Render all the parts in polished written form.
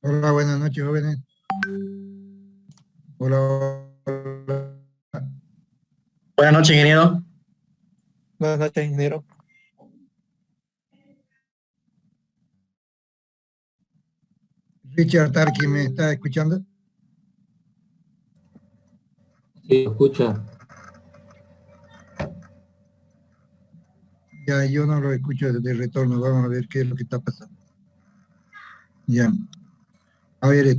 Hola, buenas noches, jóvenes. Hola, hola. Buenas noches, ingeniero. Buenas noches, ingeniero. Richard Tarki, ¿me está escuchando? Sí, escucha. Ya, yo no lo escucho de retorno. Vamos a ver qué es lo que está pasando. Ya. A ver,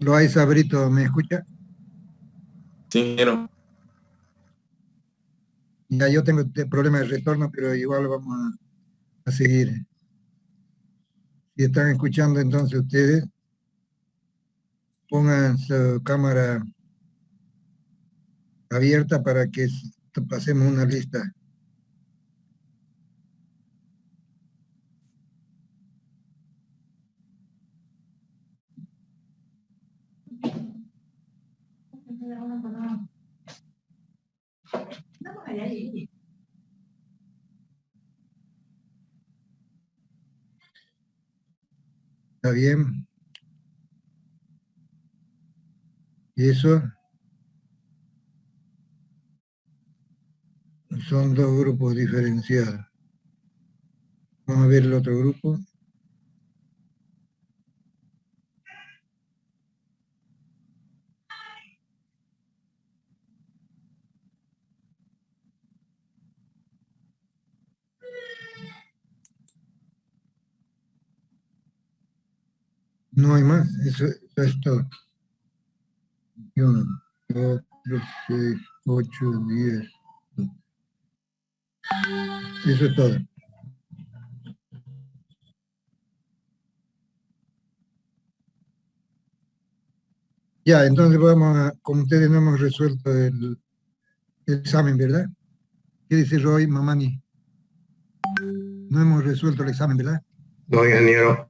Loaiza Brito, ¿me escucha? Sí, ingeniero. Ya, yo tengo este problema de retorno, pero igual vamos a seguir. Si están escuchando, entonces ustedes pongan su cámara abierta para que pasemos una lista. ¿Está bien? Y eso son dos grupos diferenciados. Vamos a ver el otro grupo. No hay más, eso es todo. 1, 2, 3, 6, 8, 10. Eso es todo. Ya, entonces como ustedes no hemos resuelto el examen, ¿verdad? ¿Qué dice Roy, Mamani? No hemos resuelto el examen, ¿verdad? No, ingeniero.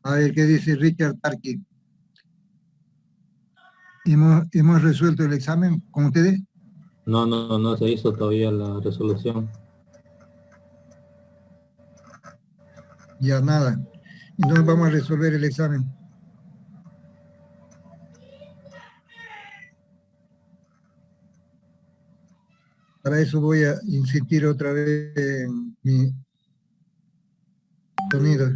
A ver, ¿qué dice Richard Tarki? ¿Hemos resuelto el examen con ustedes? No se hizo todavía la resolución. Ya, nada. Entonces vamos a resolver el examen. Para eso voy a insistir otra vez en mi sonido.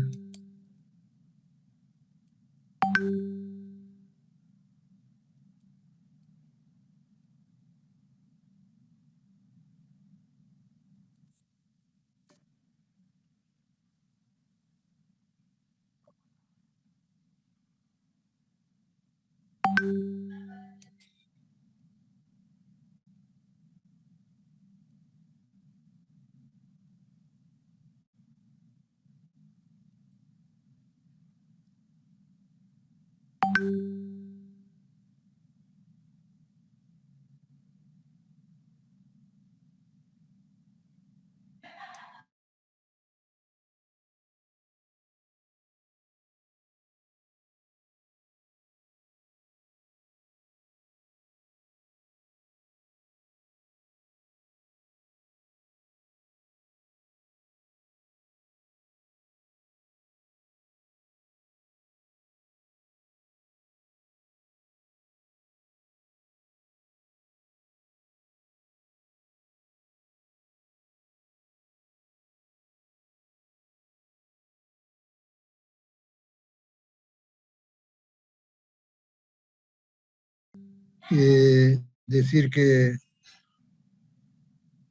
Decir que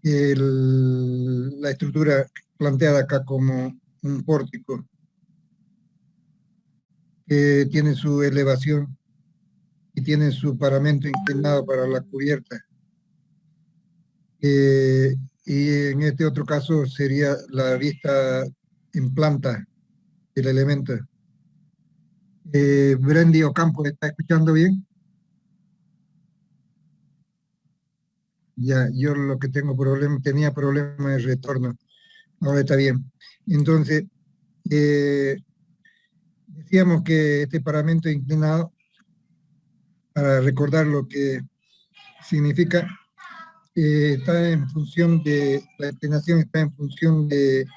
la estructura planteada acá como un pórtico que tiene su elevación y tiene su paramento inclinado para la cubierta. Y en este otro caso sería la vista en planta del elemento. Brendy Ocampo, ¿está escuchando bien? Ya, yo lo que tenía problema de retorno, ahora está bien. Entonces, decíamos que este paramento inclinado para recordar lo que significa, está en función de, la inclinación está en función de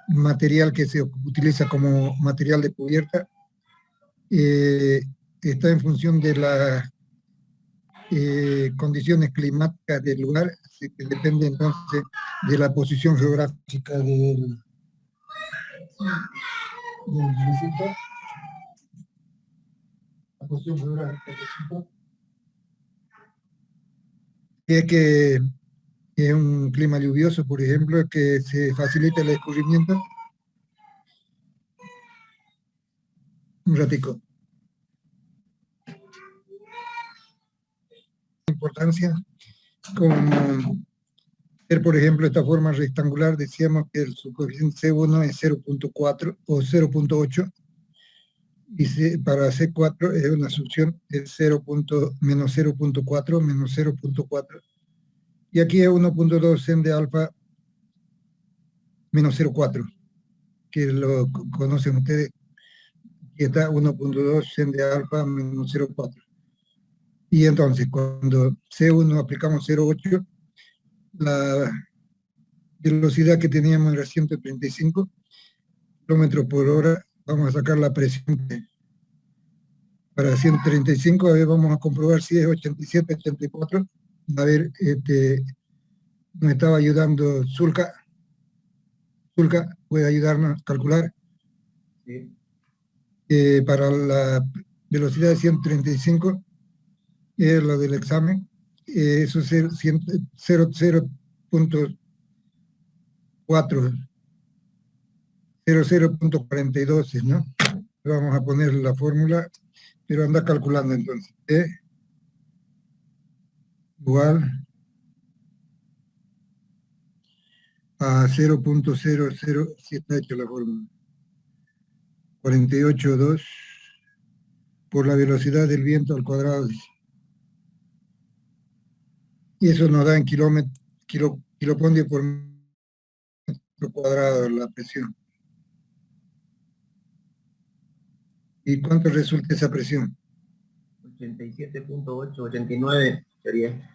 material que se utiliza como material de cubierta, está en función de las condiciones climáticas del lugar, así que depende entonces de la posición geográfica del recinto. La posición geográfica del recinto. Es que es un clima lluvioso, por ejemplo, que se facilita el escurrimiento. Un ratico. Importancia, como ver, por ejemplo, esta forma rectangular, decíamos que su coeficiente C1 es 0.4 o 0.8, y para C4 es una asunción de menos 0.4, menos 0.4, y aquí es 1.2 sen de alfa menos 0.4, que lo conocen ustedes, y está 1.2 sen de alfa menos 0.4. Y entonces, cuando C1 aplicamos 0.8, la velocidad que teníamos era 135 kilómetros por hora, vamos a sacar la presión para 135, a ver, vamos a comprobar si es 87, 84, a ver, me estaba ayudando Zulka, puede ayudarnos a calcular. Sí. Para la velocidad de 135, es lo del examen, eso es 0.4, 0.42, ¿no? Vamos a poner la fórmula, pero anda calculando entonces. Igual a 0.00, si está hecha la fórmula, 48.2 por la velocidad del viento al cuadrado. Y eso nos da en kilopondio por metro cuadrado la presión. ¿Y cuánto resulta esa presión? 87.8, 89 sería.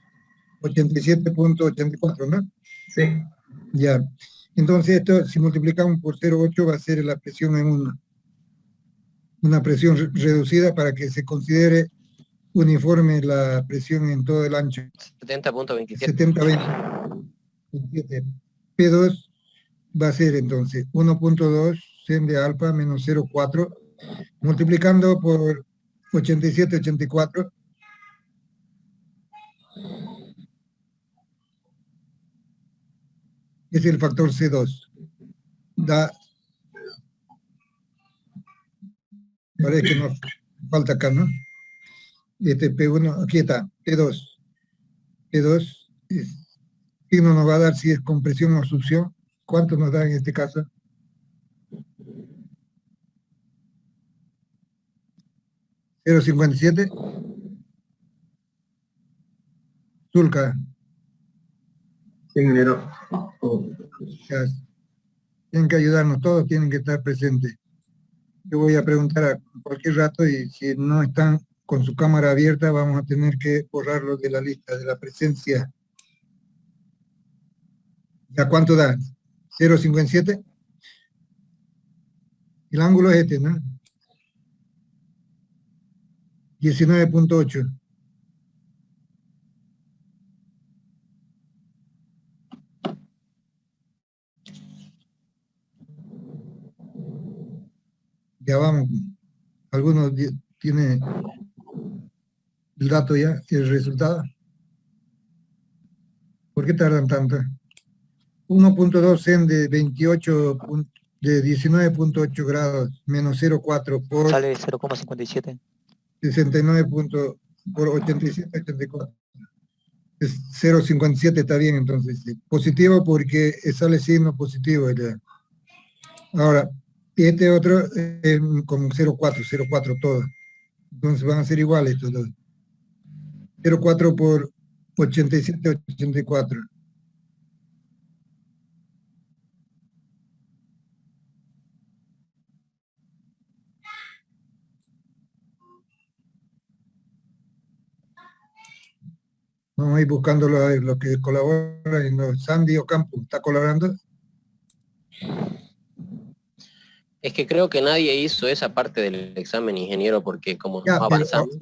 87.84, ¿no? Sí. Ya. Entonces esto, si multiplicamos por 0.8, va a ser la presión en una presión reducida para que se considere uniforme la presión en todo el ancho. 70.27. 70.27. P2 va a ser entonces 1.2 sen de alfa menos 0.4, multiplicando por 87, 84. Es el factor C2. Da, parece que nos falta acá, ¿no? Este P1, aquí está, P2. P2, ¿qué nos va a dar si es compresión o succión? ¿Cuánto nos da en este caso? 0.57. Zulka, Sí, ingeniero. ya, tienen que ayudarnos, todos tienen que estar presentes. Yo voy a preguntar a cualquier rato y si no están con su cámara abierta, vamos a tener que borrarlos de la lista de la presencia. ¿Ya cuánto da? 0.57. El ángulo es este, ¿no? 19.8. Ya vamos. Algunos tiene el dato ya, el resultado. ¿Por qué tardan tanto? 1.2 sen de 28, de 19.8 grados, menos 0.4 por Sale 0,57. 69 por 87, 84. Es 0.57, está bien entonces. Sí. Positivo porque sale signo positivo ya. Ahora, este otro con 0.4, 0.4 todo. Entonces van a ser iguales estos dos. 0.4 por 87, 84. Vamos a ir buscando lo que colabora en los Sandy Ocampo. ¿Está colaborando? Es que creo que nadie hizo esa parte del examen, ingeniero, porque como Ya, no pero, avanzamos.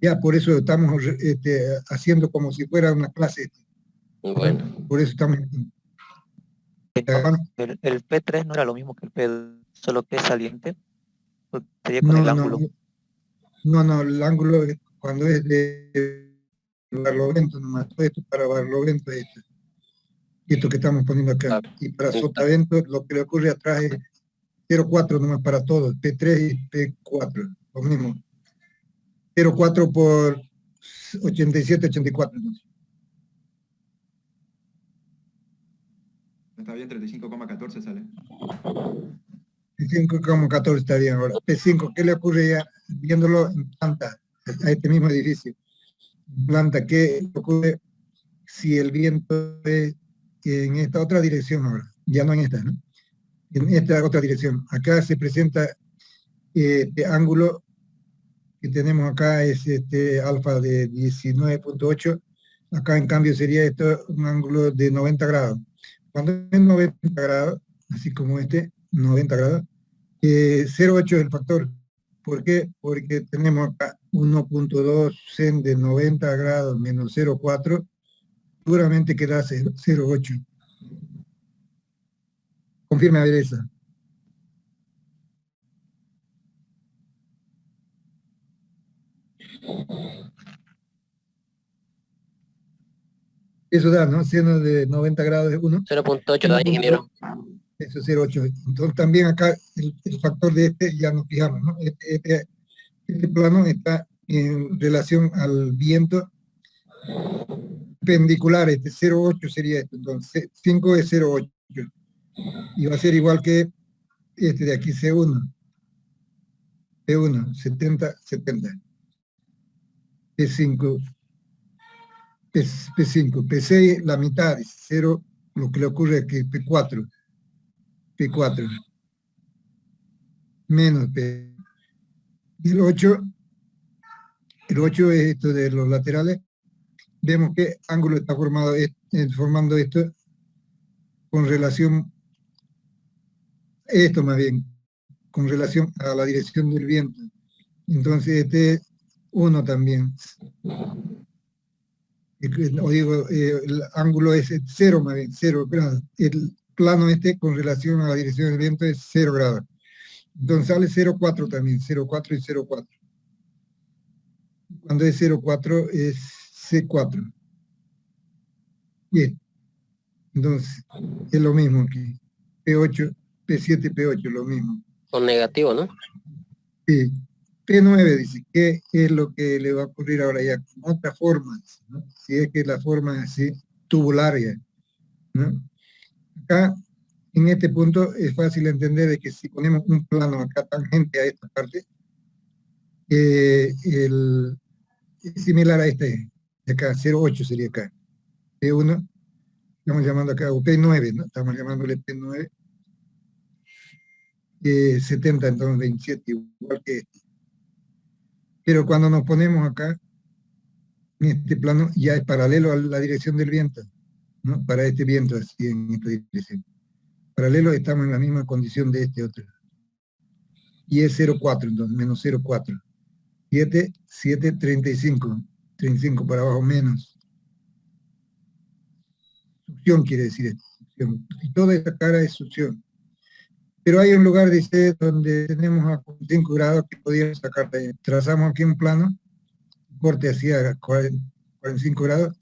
ya por eso estamos haciendo como si fuera una clase. Bueno, Por eso estamos... El P3 no era lo mismo que el P2, solo que es saliente. Pues sería con el No, ángulo. no, el ángulo cuando es de Barlovento nomás, todo esto para Barlovento es esto que estamos poniendo acá. Y para Sotavento lo que le ocurre atrás es 0,4 nomás para todos, P3 y P4, lo mismo. 0,4 por 87, 84. Está bien, 35,14 sale. P5,14 está bien ahora. P5, ¿qué le ocurre ya viéndolo en planta, a este mismo edificio? En planta, ¿qué le ocurre si el viento es en esta otra dirección ahora? Ya no en esta, ¿no? En esta otra dirección. Acá se presenta este ángulo que tenemos acá, es alfa de 19.8. Acá en cambio sería esto un ángulo de 90 grados. Cuando es 90 grados, así como 90 grados, 0,8 es el factor. ¿Por qué? Porque tenemos acá 1.2 sen de 90 grados menos 0,4, seguramente queda 0,8. Confirme a ver esa. Eso da, ¿no? Seno de 90 grados es 1. 0.8 da, ingeniero. Eso es 0,8. Entonces también acá el factor de ya nos fijamos, ¿no? Este plano está en relación al viento perpendicular, 0,8 sería esto. Entonces 5 es 0,8. Y va a ser igual que este de aquí, C1. P1, 70, 70. P5, P5, P6, la mitad, 0, lo que le ocurre es que P4, P4, menos P. Y el 8 es esto de los laterales. Vemos que ángulo está formando esto con relación, esto más bien, con relación a la dirección del viento. Entonces este es 1 también. O digo, el ángulo es 0 más bien, 0 grados. El plano con relación a la dirección del viento es 0 grados. Entonces sale 0,4 también, 0,4 y 0,4. Cuando es 0,4 es C4. Bien. Entonces, es lo mismo aquí. P8, P7, P8, lo mismo. Con negativo, ¿no? Sí. P9 dice, ¿qué es lo que le va a ocurrir ahora ya? Con otra forma, ¿no? Si es que la forma es así, tubular ya, ¿no? Acá, en este punto, es fácil entender de que si ponemos un plano acá tangente a esta parte, es similar a este, de acá, 0,8 sería acá. P1, estamos llamando acá, o P9, ¿no? Estamos llamándole P9. 70, entonces 27, igual que este. Pero cuando nos ponemos acá, en este plano, ya es paralelo a la dirección del viento, ¿no? Para este viento, así en esta dirección. Paralelo, estamos en la misma condición de este otro. Y es 0,4, entonces, menos 0,4. 7, 7, 35. 35 para abajo, menos. Succión quiere decir esto. Succión. Y toda esta cara es succión. Pero hay un lugar, dice, donde tenemos a 45 grados que podríamos sacar de ahí. Trazamos aquí un plano, corte hacia 45 grados,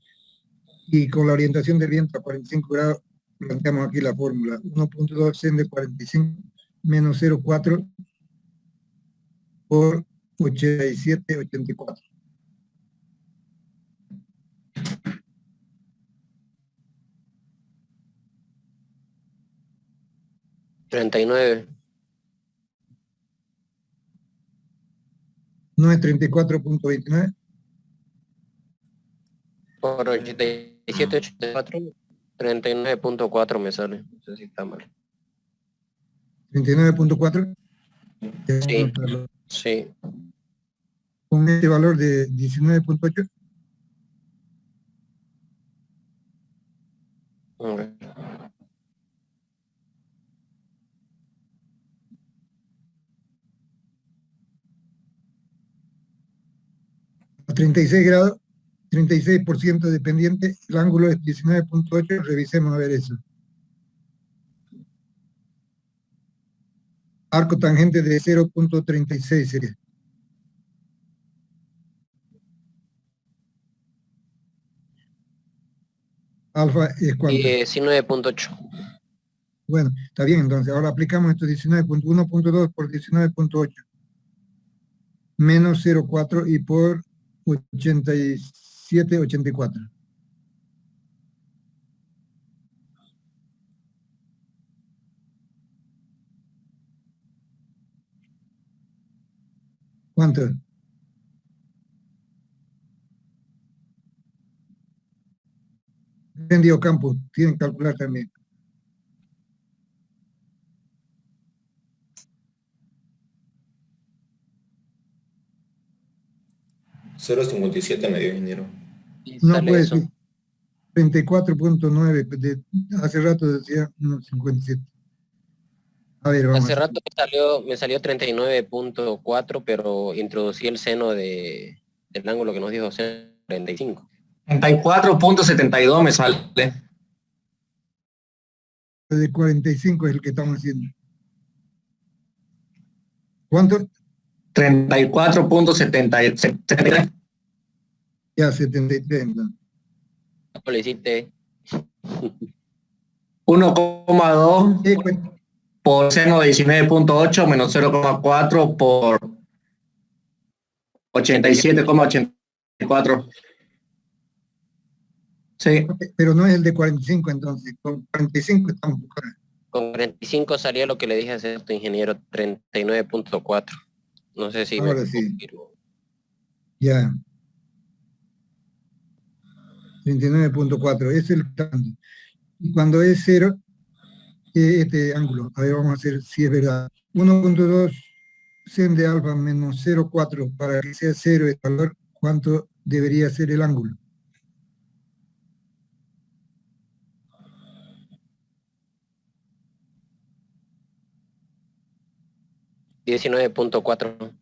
y con la orientación del viento a 45 grados, planteamos aquí la fórmula. 1.2 sen de 45 menos 0,4 por 87, 84. $39. ¿No es 34.29? Por 87, 84, 39.4 me sale. No sé si está mal. 39.4. Sí, sí. Con este valor de 19.8. A ver. A 36 grados, 36% de pendiente, el ángulo es 19.8, revisemos a ver eso. Arco tangente de 0.36 sería. Alfa es cuánto. 19.8. Bueno, está bien, entonces ahora aplicamos esto 19.1.2 por 19.8 menos 0.4 y por 87.84. ¿Cuánto? Entendido, Campos, tienen que calcular también. $0.57 me dio, ingeniero. Y No sale puede eso. ser 34.9, hace rato decía 1.57. A ver, vamos. Hace rato me salió 39.4, pero introducí el seno del ángulo que nos dijo 45. 34.72 me sale. De 45 es el que estamos haciendo. ¿Cuánto? 34.73. Ya, 73. Entonces. ¿Cómo le hiciste? 1,2 Sí, pues, por seno de 19.8 menos 0,4 por 87,84. Sí, pero no es el de 45 entonces. Con 45 estamos buscando. Con 45 salía lo que le dije a tu ingeniero, 39.4. No sé si Ahora me sí. confirmo. Ya. 39.4, es el tanto. Y cuando es 0, este ángulo, a ver, vamos a hacer si es verdad. 1.2 sen de alfa menos 0.4, para que sea 0 el valor, ¿cuánto debería ser el ángulo? $19.4.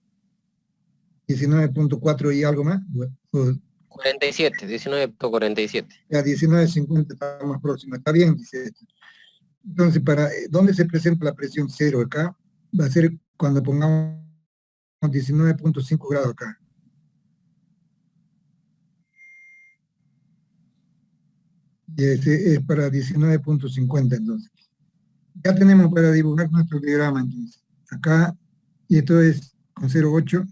19.4 y algo más. O 47, 19.47. ya 19.50 está más próximo. Está bien, dice esto. Entonces, ¿dónde se presenta la presión 0 acá? Va a ser cuando pongamos 19.5 grados acá. Y ese es para 19.50 entonces. Ya tenemos para dibujar nuestro diagrama entonces. Acá, y esto es con 0.8,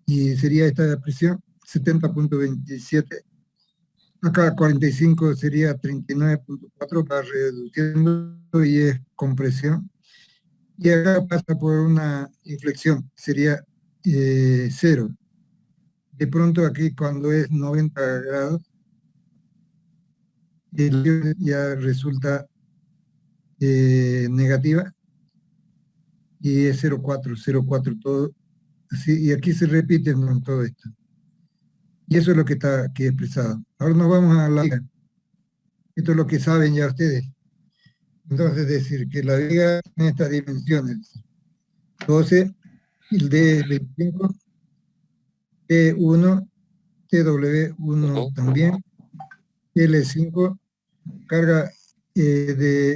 y sería esta presión 70.27. Acá 45 sería 39.4, va reduciendo y es compresión. Y acá pasa por una inflexión, sería 0. De pronto aquí cuando es 90 grados, ya resulta negativa y es 0.4 todo. Así, y aquí se repite con todo esto. Y eso es lo que está aquí expresado. Ahora nos vamos a la viga. Esto es lo que saben ya ustedes. Entonces, decir que la viga tiene estas dimensiones. 12, el D es 25, T1, TW1 también, L5, carga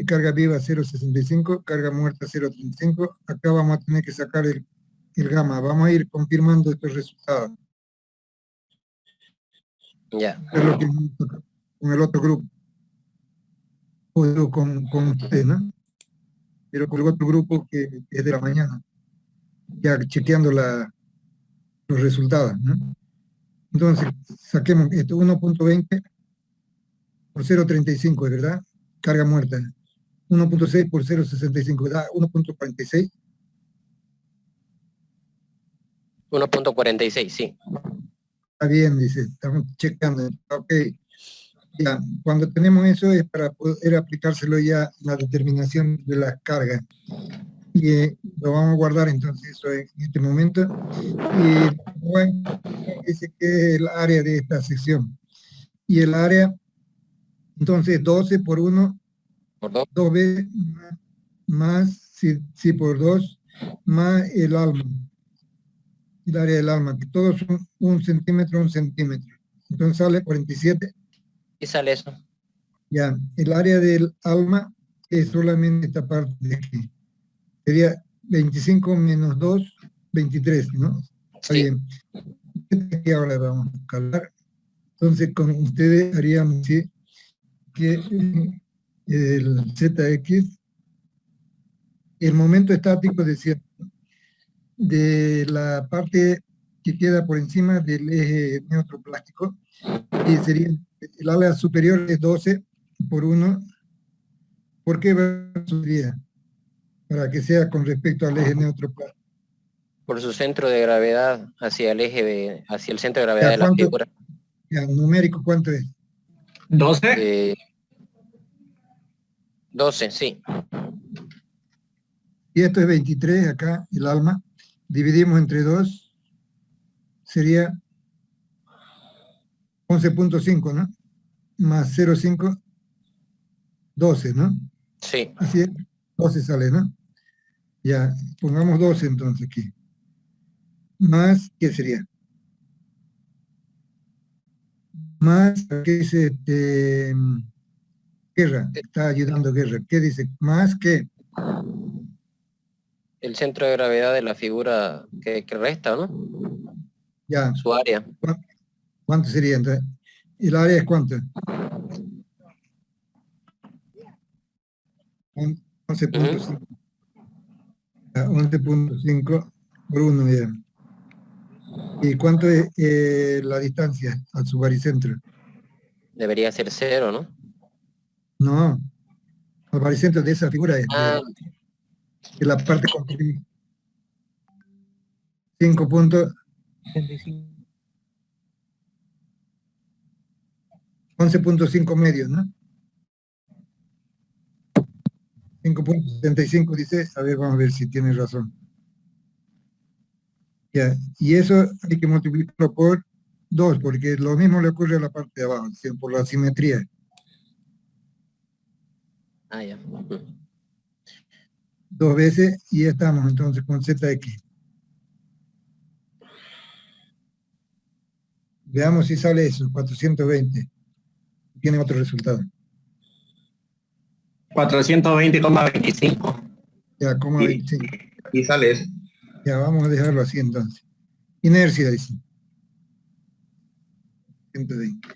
carga viva 0.65, carga muerta 0.35. Acá vamos a tener que sacar el gamma. Vamos a ir confirmando estos resultados. Ya. Es lo que con el otro grupo. O con ustedes, ¿no? Pero con el otro grupo que es de la mañana. Ya chequeando los resultados, ¿no? Entonces, saquemos esto, 1.20 por 0.35, ¿verdad? Carga muerta. 1.6 por 0.65, ¿verdad? 1.46. 1.46, sí. Está bien, dice, estamos checando. Ok. Ya, cuando tenemos eso es para poder aplicárselo ya la determinación de las cargas. Y lo vamos a guardar entonces eso en este momento. Y bueno, dice que es el área de esta sección. Y el área Entonces 12 por 1, Por 2. 2 veces más, sí por 2, más el alma, el área del alma, que todos son 1 centímetro, 1 centímetro. Entonces sale 47. Y sale eso. Ya, el área del alma es solamente esta parte de aquí. Sería 25 menos 2, 23, ¿no? Está Sí. bien. Y ahora vamos a calcular. Entonces, con ustedes haríamos ¿sí? que el ZX, el momento estático de la parte que queda por encima del eje neutroplástico, y sería el ala superior es 12 por 1. ¿Por qué va a subir? Para que sea con respecto al eje neutroplástico. Por su centro de gravedad hacia el eje, hacia el centro de gravedad Ya, de la ¿cuánto? figura. Ya, numérico, ¿cuánto es? 12. 12, sí. Y esto es 23, acá, el alma. Dividimos entre 2, sería 11.5, ¿no? Más 0.5, 12, ¿no? Sí. Así es, 12 sale, ¿no? Ya, pongamos 12 entonces aquí. Más, ¿qué sería? Más, ¿qué dice? Guerra, está ayudando Guerra. ¿Qué dice? Más que, El centro de gravedad de la figura que resta, ¿no? ya, Su área. ¿cuánto sería entonces? ¿El área es cuánto? 11.5. 11.5 por 1, ya. ¿Y cuánto es la distancia al su baricentro? Debería ser 0, ¿no? No, al baricentro de esa figura es Ah, de la parte comprimida. 5 puntos, 11.5 medios, ¿no? 5.75 dice, a ver, vamos a ver si tiene razón. Ya, y eso hay que multiplicarlo por 2, porque lo mismo le ocurre a la parte de abajo, por la simetría. ya. 2 veces y ya estamos entonces con ZX. Veamos si sale eso, 420. Tiene otro resultado. 420,25. Ya, como Sí. 25. Y sale eso. Ya, vamos a dejarlo así entonces. Inercia, dice. 120.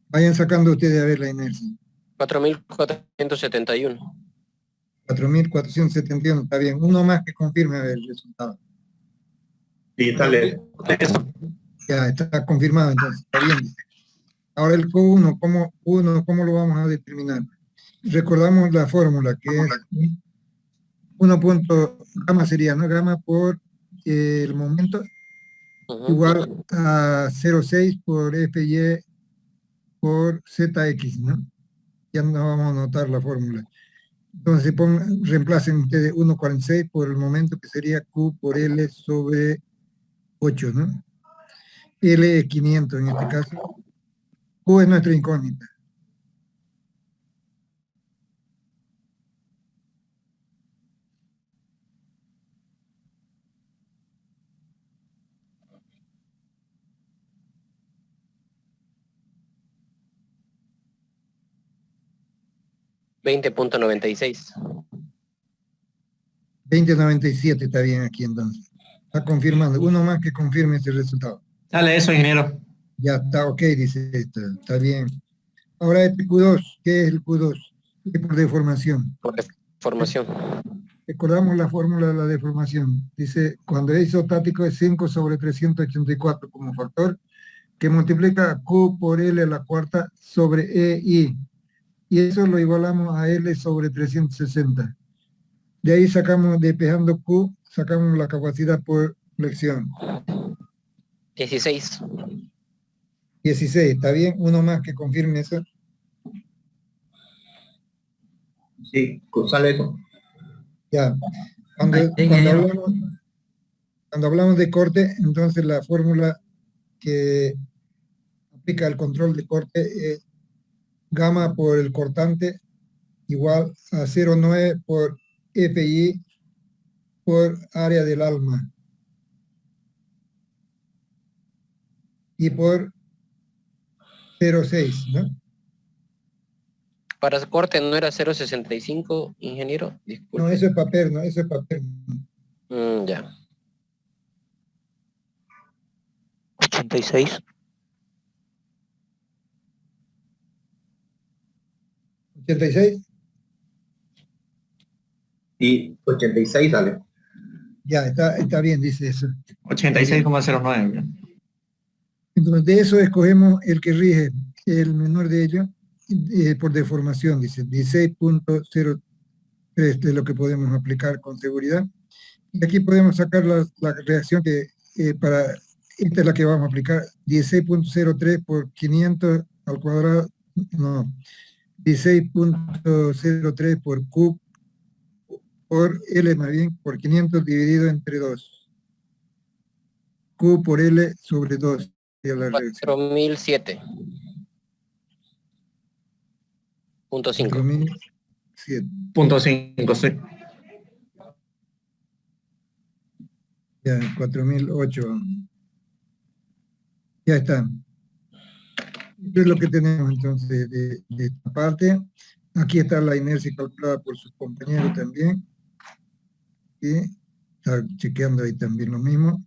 Vayan sacando ustedes a ver la inercia. 4.471. 4.471, está bien. Uno más que confirme a ver el resultado. Sí, sale eso. Ya, está confirmado entonces, está bien. Ahora el Q1, ¿cómo lo vamos a determinar? Recordamos la fórmula, que es 1 punto, gamma sería, ¿no? Gamma por el momento, igual a 0,6 por FY por ZX, ¿no? Ya no vamos a anotar la fórmula. Entonces reemplacen ustedes 1,46 por el momento, que sería Q por L sobre 8, ¿no? L es 500 en este caso. Q es nuestra incógnita. $20.96. 2097 está bien aquí entonces. Está confirmando. Uno más que confirme ese resultado. Sale eso, ingeniero. Ya está ok, dice esto. Está bien. Ahora este Q2. ¿Qué es el Q2? Es por deformación. Por deformación. Recordamos la fórmula de la deformación. Dice, cuando es isostático es 5 sobre 384 como factor, que multiplica Q por L a la cuarta sobre EI. Y eso lo igualamos a L sobre 360. De ahí sacamos, despejando Q, sacamos la capacidad por flexión. 16. 16, ¿está bien? Uno más que confirme eso. Sí, sale eso. Ya. Cuando hablamos de corte, entonces la fórmula que aplica el control de corte, gamma por el cortante igual a 0,9 por FI por área del alma y por 0,6, ¿no? Para corte no era 0.65, ingeniero. Disculpe. No, eso es papel, no, eso es papel. Ya. 86. 86, Y 86 sale. ya, está bien, dice eso. 86,09. Entonces, de eso escogemos el que rige, el menor de ellos, por deformación, dice, 16.03 es lo que podemos aplicar con seguridad. Y aquí podemos sacar la reacción que esta es la que vamos a aplicar, 16.03 por 500 al cuadrado, no, 16.03 por Q por L más bien, por 500 dividido entre 2. Q por L sobre 2. La reacción. 4007. Punto 5. 4007. Punto 5, sí. Ya, 4008. Ya está. Esto es lo que tenemos entonces de esta parte. Aquí está la inercia calculada por sus compañeros también. Y está chequeando ahí también lo mismo.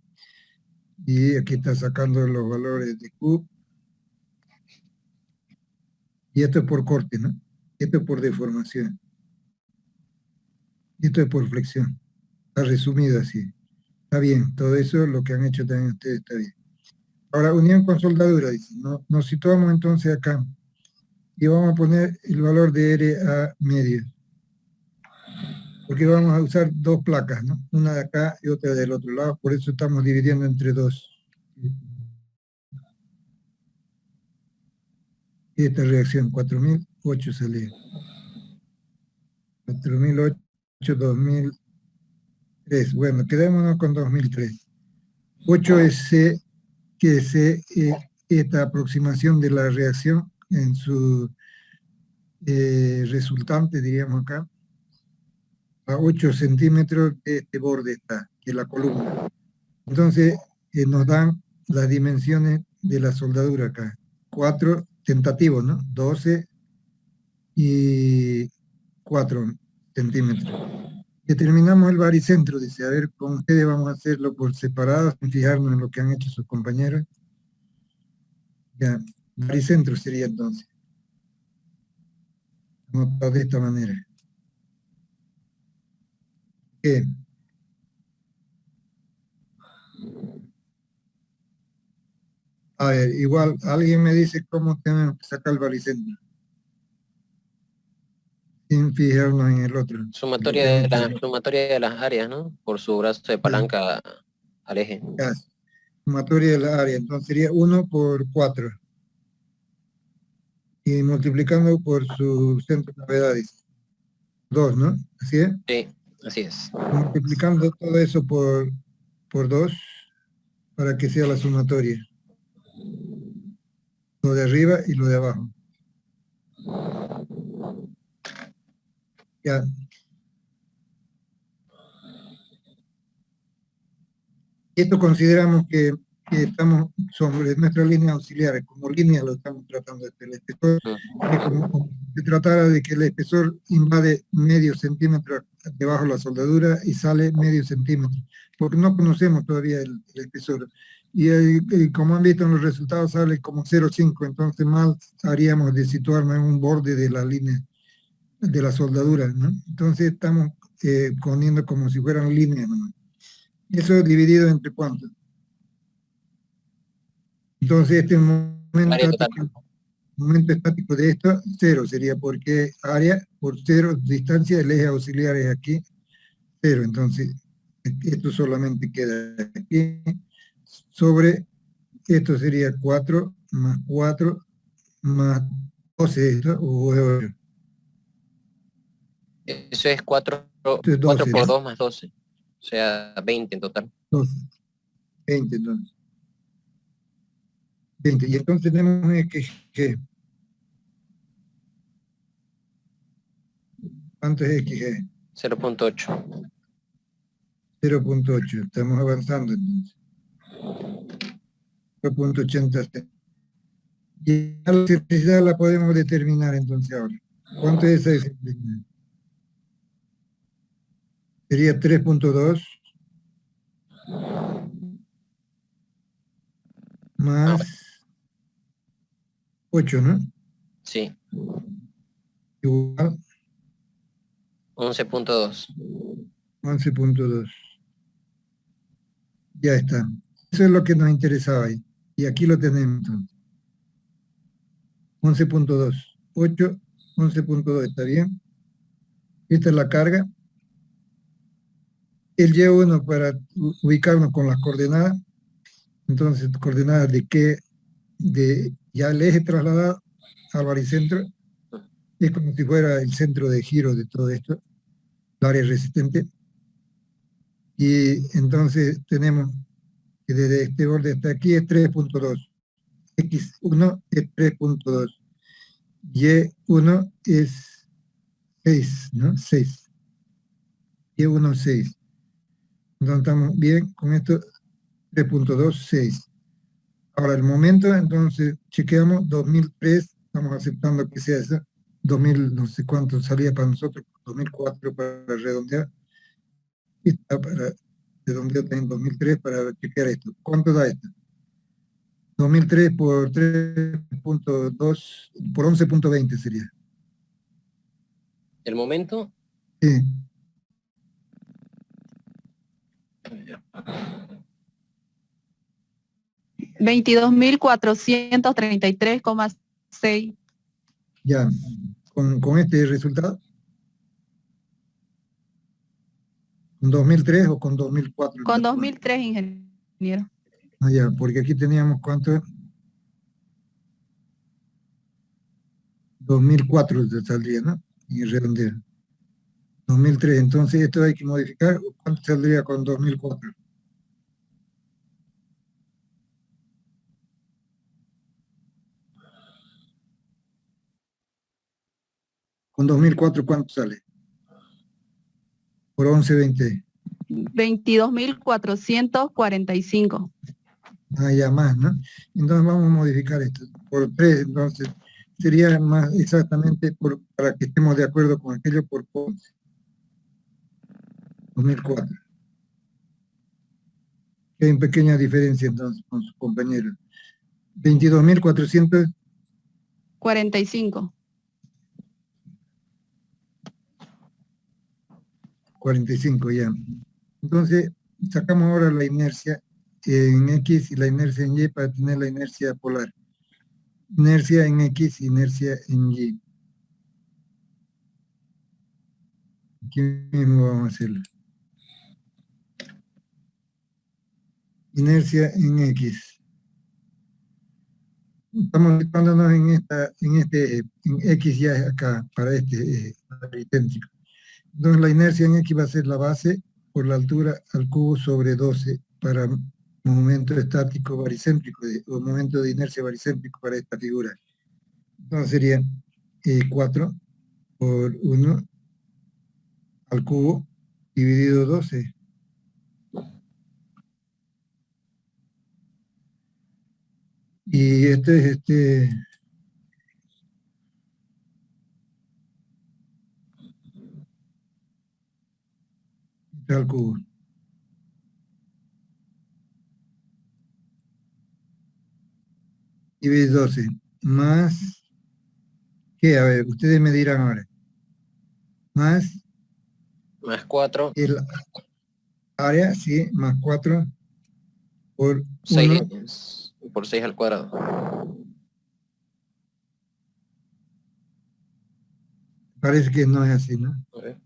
Y aquí está sacando los valores de Q. Y esto es por corte, ¿no? Esto es por deformación. Esto es por flexión. Está resumido así. Está bien, todo eso, lo que han hecho también ustedes está bien. Ahora, unión con soldadura, dice. Nos situamos entonces acá. Y vamos a poner el valor de R a medio. Porque vamos a usar dos placas, ¿no? Una de acá y otra del otro lado. Por eso estamos dividiendo entre dos. Y esta reacción, 4008 salía. 4008, 2003. Bueno, quedémonos con 2003. 8 es que es esta aproximación de la reacción en su resultante, diríamos acá, a 8 centímetros de este borde está, que es la columna. Entonces, nos dan las dimensiones de la soldadura acá. 4 tentativos, ¿no? 12 y 4 centímetros. Determinamos el baricentro, dice, a ver, con ustedes vamos a hacerlo por separado, sin fijarnos en lo que han hecho sus compañeros. Ya, baricentro sería entonces. Anotado de esta manera. ¿Qué? A ver, igual, alguien me dice cómo tenemos que sacar el baricentro. Sin fijarnos en el otro. Sumatoria de las áreas, ¿no? Por su brazo de palanca al eje. Ya, sumatoria de la área, entonces sería 1 por 4. Y multiplicando por su centro de gravedad, 2, ¿no? ¿Así es? Sí, así es. Multiplicando todo eso por 2 para que sea la sumatoria. Lo de arriba y lo de abajo. Ya. Esto consideramos que estamos sobre nuestras líneas auxiliares, como línea lo estamos tratando de hacer. El espesor, que como se tratara de que el espesor invade medio centímetro debajo de la soldadura y sale medio centímetro, porque no conocemos todavía el espesor. Y como han visto en los resultados sale como 0,5, entonces mal haríamos de situarnos en un borde de la línea de la soldadura, ¿no? Entonces estamos poniendo como si fueran líneas, ¿no? Eso dividido entre cuánto. Entonces este momento estático de esto, 0 sería, porque área por 0, distancia del eje auxiliar es aquí, 0. Entonces esto solamente queda aquí, sobre, esto sería 4 más 4 más 12, esto, o 8. Eso es 4 es 12, por ¿no? 2 más 12. O sea, 20 en total. 12, 20 entonces. 20. Y entonces tenemos un XG. ¿Cuánto es XG? 0.8. 0.8. Estamos avanzando entonces. 0.80. Y la electricidad la podemos determinar entonces ahora. ¿Cuánto es esa electricidad? Sería 3.2 más 8, ¿no? Sí, Igual 11.2. 11.2. Ya está. Eso es lo que nos interesaba ahí. Y aquí lo tenemos entonces. 11.2. 8, 11.2, ¿está bien? Esta es la carga. El Y1 para ubicarnos con las coordenadas. Entonces, coordenadas de qué, de ya el eje trasladado al baricentro, es como si fuera el centro de giro de todo esto, el área resistente. Y entonces tenemos que desde este borde hasta aquí es 3.2. X1 es 3.2. Y1 es 6, ¿no? 6. Y1 es 6. Entonces estamos bien con esto, 3.2, 6. Ahora el momento, entonces chequeamos 2003, estamos aceptando que sea eso, 2000, no sé cuánto salía para nosotros, 2004 para redondear, y está para redondear también 2003 para chequear esto. ¿Cuánto da esto? 2003 por 3.2, por 11.20 sería. ¿El momento? Sí, 22.433,6. ya. Con este resultado, ¿con 2003 o con 2004? Con 2003, ingeniero. Ah, ya, porque aquí teníamos cuánto, 2004 saldría, ¿no? Y redondeo. 2003, entonces esto hay que modificar. ¿Cuánto saldría con 2004? Con 2004, ¿cuánto sale? Por 11.20. 22.445. Ah, ya más, ¿no? Entonces vamos a modificar esto. Por 3, entonces sería más exactamente para que estemos de acuerdo con aquello por 11. 2004. Hay una pequeña diferencia entonces con sus compañeros. 22.445. 45 ya. Entonces, sacamos ahora la inercia en X y la inercia en Y para tener la inercia polar. Inercia en X, inercia en Y. Aquí mismo vamos a hacerlo. Inercia en X. Estamos situándonos en X ya acá, para este idéntico. Entonces la inercia en X va a ser la base por la altura al cubo sobre 12 para momento estático baricéntrico o momento de inercia baricéntrico para esta figura. Entonces sería 4 por 1 al cubo dividido 12. Y este es al cubo. Dividido 12. Más, ¿qué? A ver, ustedes me dirán ahora. Más Más 4. el área, sí, más 4 por 1. 6 por 6 al cuadrado. Parece que no es así, ¿no? A ver.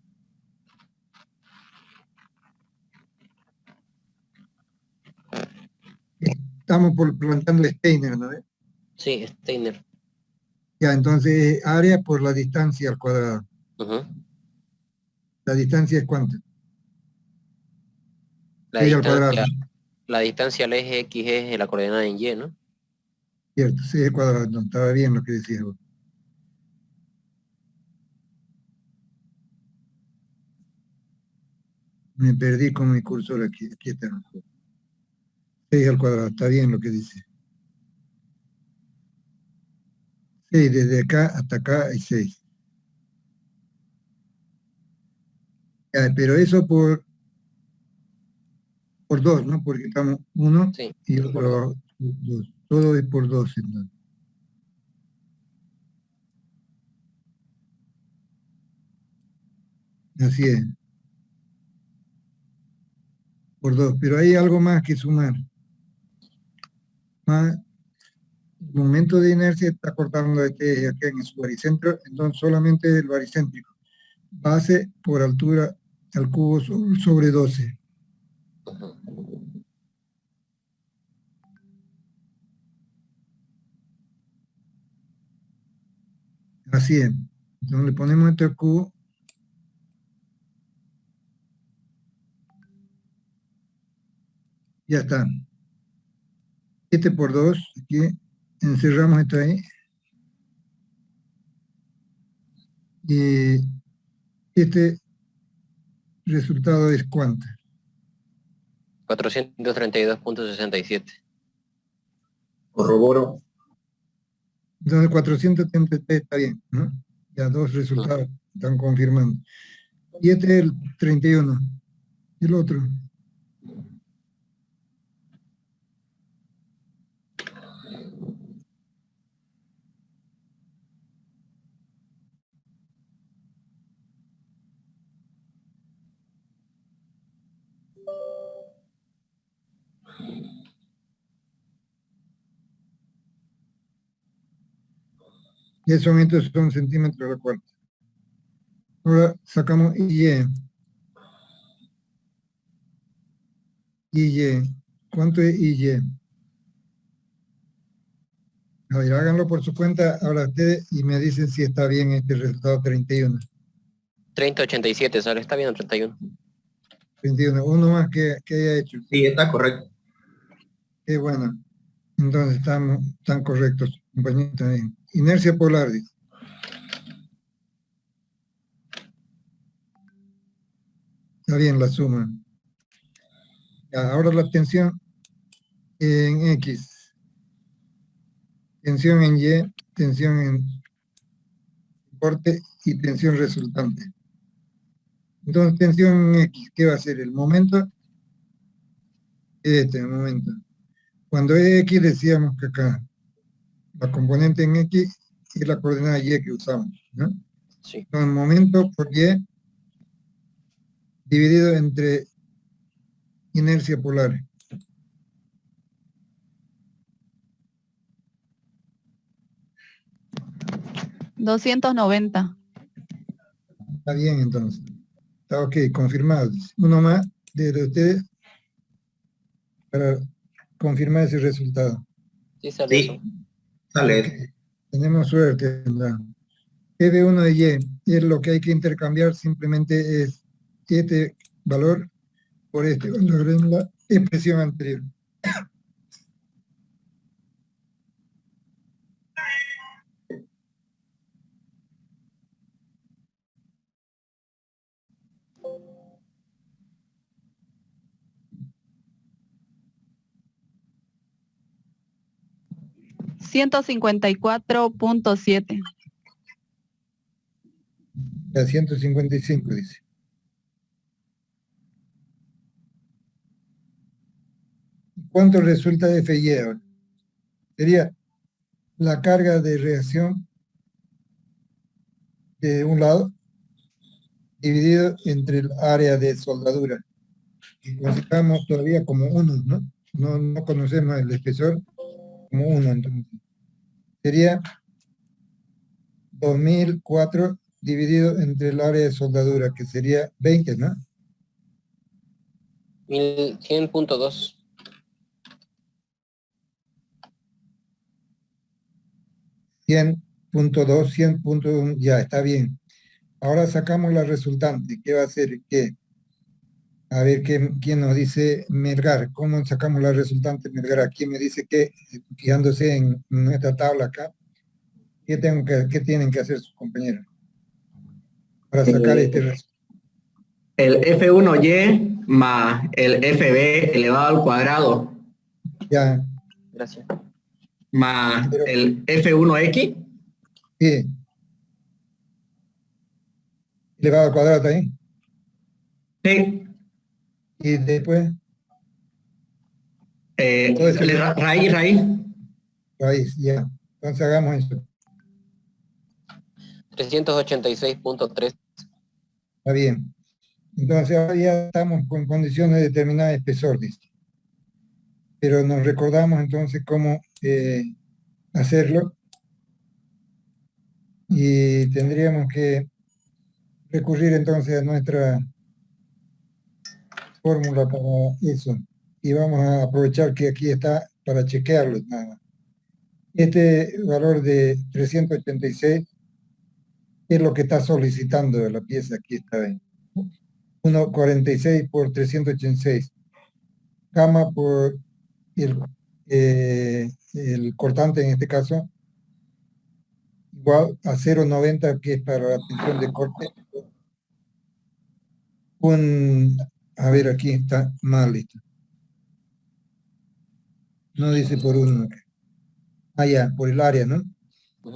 Estamos planteando Steiner, ¿no? Sí, Steiner. Ya, entonces área por la distancia al cuadrado. Ujú. ¿La distancia es cuánto? La Ir al cuadrado. distancia al eje X es la coordenada en Y, ¿no? Cierto, 6 al cuadrado, no, estaba bien lo que decías vos. Me perdí con mi cursor aquí, aquí está. 6 al cuadrado, está bien lo que dice. 6, desde acá hasta acá hay 6. Pero eso por 2, ¿no? Porque estamos 1 Sí, y por otro 2. Todo es por 2, entonces. Así es. Por 2. Pero hay algo más que sumar. Más, el momento de inercia está cortando este eje acá en su baricentro, entonces solamente el baricéntrico. Base por altura al cubo sobre 12. Así es. Entonces le ponemos este al cubo. Ya está. Este por 2, aquí encerramos esto ahí. Y este resultado es ¿cuánto? 432.67. Corroboro. Entonces 433 está bien, ¿no? Ya 2 resultados están confirmando. Y este es el 31. ¿Y el otro? Y esos metros son centímetros a la cuarta. Ahora sacamos IY. IY. ¿Cuánto es IY? A ver, háganlo por su cuenta ahora ustedes y me dicen si está bien este resultado 31. 30.87, sale, está bien el 31. 31. Uno más que haya hecho. Sí, está correcto. Qué bueno. Entonces están correctos, compañeros también. Inercia polar, dice. Está bien la suma. Ya, ahora la tensión en X, tensión en Y, tensión en soporte y tensión resultante. Entonces, tensión en X, ¿qué va a ser? El momento, el momento. Cuando es X decíamos que acá, la componente en X es la coordenada Y que usamos, ¿no? Sí. Entonces, momento por Y dividido entre inercia polar. $290. Está bien, entonces. Está ok, confirmado. Uno más de ustedes para confirmar ese resultado. Sí, sale eso. Sí, sale. Ok, tenemos suerte. P de 1 de Y es lo que hay que intercambiar, simplemente es este valor por este, cuando agreguen la expresión anterior. $154.7. La 155 dice. ¿Cuánto resulta de FY ahora? Sería la carga de reacción de un lado dividido entre el área de soldadura. Y consideramos todavía como 1, ¿no? No conocemos el espesor como 1, entonces. Sería 2004 dividido entre el área de soldadura, que sería 20, ¿no? 100.2. 100.2, 100.1, ya está bien. Ahora sacamos la resultante, que va a ser que A ver quién nos dice Melgar. ¿Cómo sacamos la resultante Melgar? Aquí me dice que, fijándose en nuestra tabla acá, ¿qué tienen que hacer sus compañeros para sacar este resultado? El F1Y más el FB elevado al cuadrado Ya, Gracias. más pero el F1X. sí, elevado al cuadrado también. Sí. Y después, todo eso Raíz. raíz, ya. Entonces hagamos eso. 386.3. Está bien. Entonces ahora ya estamos con condiciones de determinada espesor, dice. Pero nos recordamos entonces cómo hacerlo y tendríamos que recurrir entonces a nuestra fórmula para eso. Y vamos a aprovechar que aquí está para chequearlo nada más. Este valor de 386 es lo que está solicitando la pieza. Aquí está bien. 1,46 por 386. Gamma por el cortante en este caso, igual a 0,90, que es para la tensión de corte. A ver, aquí está mal listo. No dice por uno. Ah, ya, por el área, ¿no?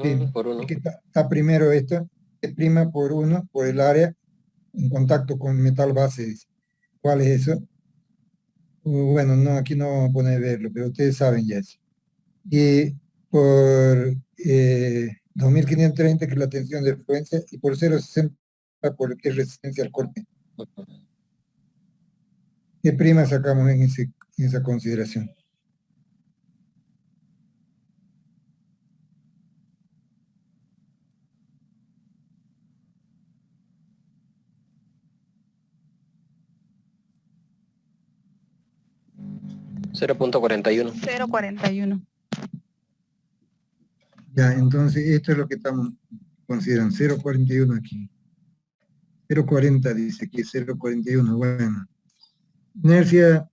Sí, Por 1. aquí está primero esto, es prima por 1, por el área, en contacto con metal base, dice. ¿Cuál es eso? Bueno, no, aquí no vamos a poner verlo, pero ustedes saben ya eso. Y por 2530, que es la tensión de fluencia, y por 0,60, por que es resistencia al corte. ¿Qué prima sacamos en esa consideración? $0.41. 0,41. Ya, entonces esto es lo que estamos considerando, 0,41 aquí. 0,40 dice aquí, 0,41, bueno. Inercia,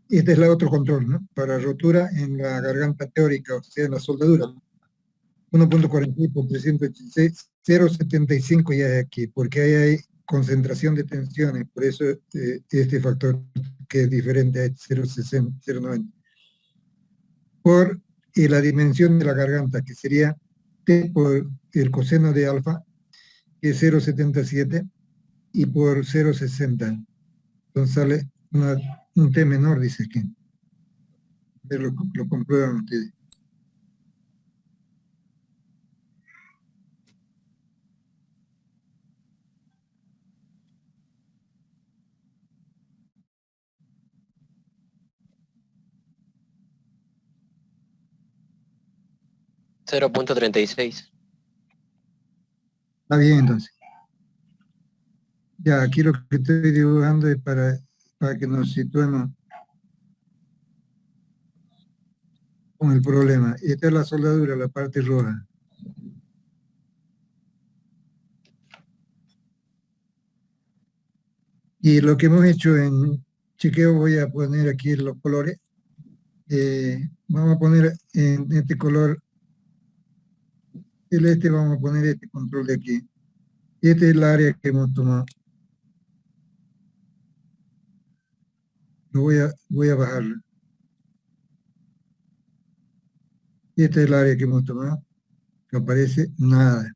este es el otro control, ¿no? Para rotura en la garganta teórica, o sea, en la soldadura. 1,46 por 386, 0,75 ya es aquí, porque ahí hay concentración de tensiones, por eso este factor que es diferente a este 0,60, 0,90. Por la dimensión de la garganta, que sería T por el coseno de alfa, que es 0,77, y por 0,60. Entonces sale un T menor, dice aquí. Lo comprueban ustedes. $0.36. Está bien, entonces. Ya, aquí lo que estoy dibujando es para que nos situemos con el problema. Esta es la soldadura, la parte roja. Y lo que hemos hecho en chequeo, voy a poner aquí los colores. Vamos a poner en este color celeste, vamos a poner este control de aquí. Este es el área que hemos tomado. Lo voy a bajarlo. Este es el área que hemos tomado. No aparece nada.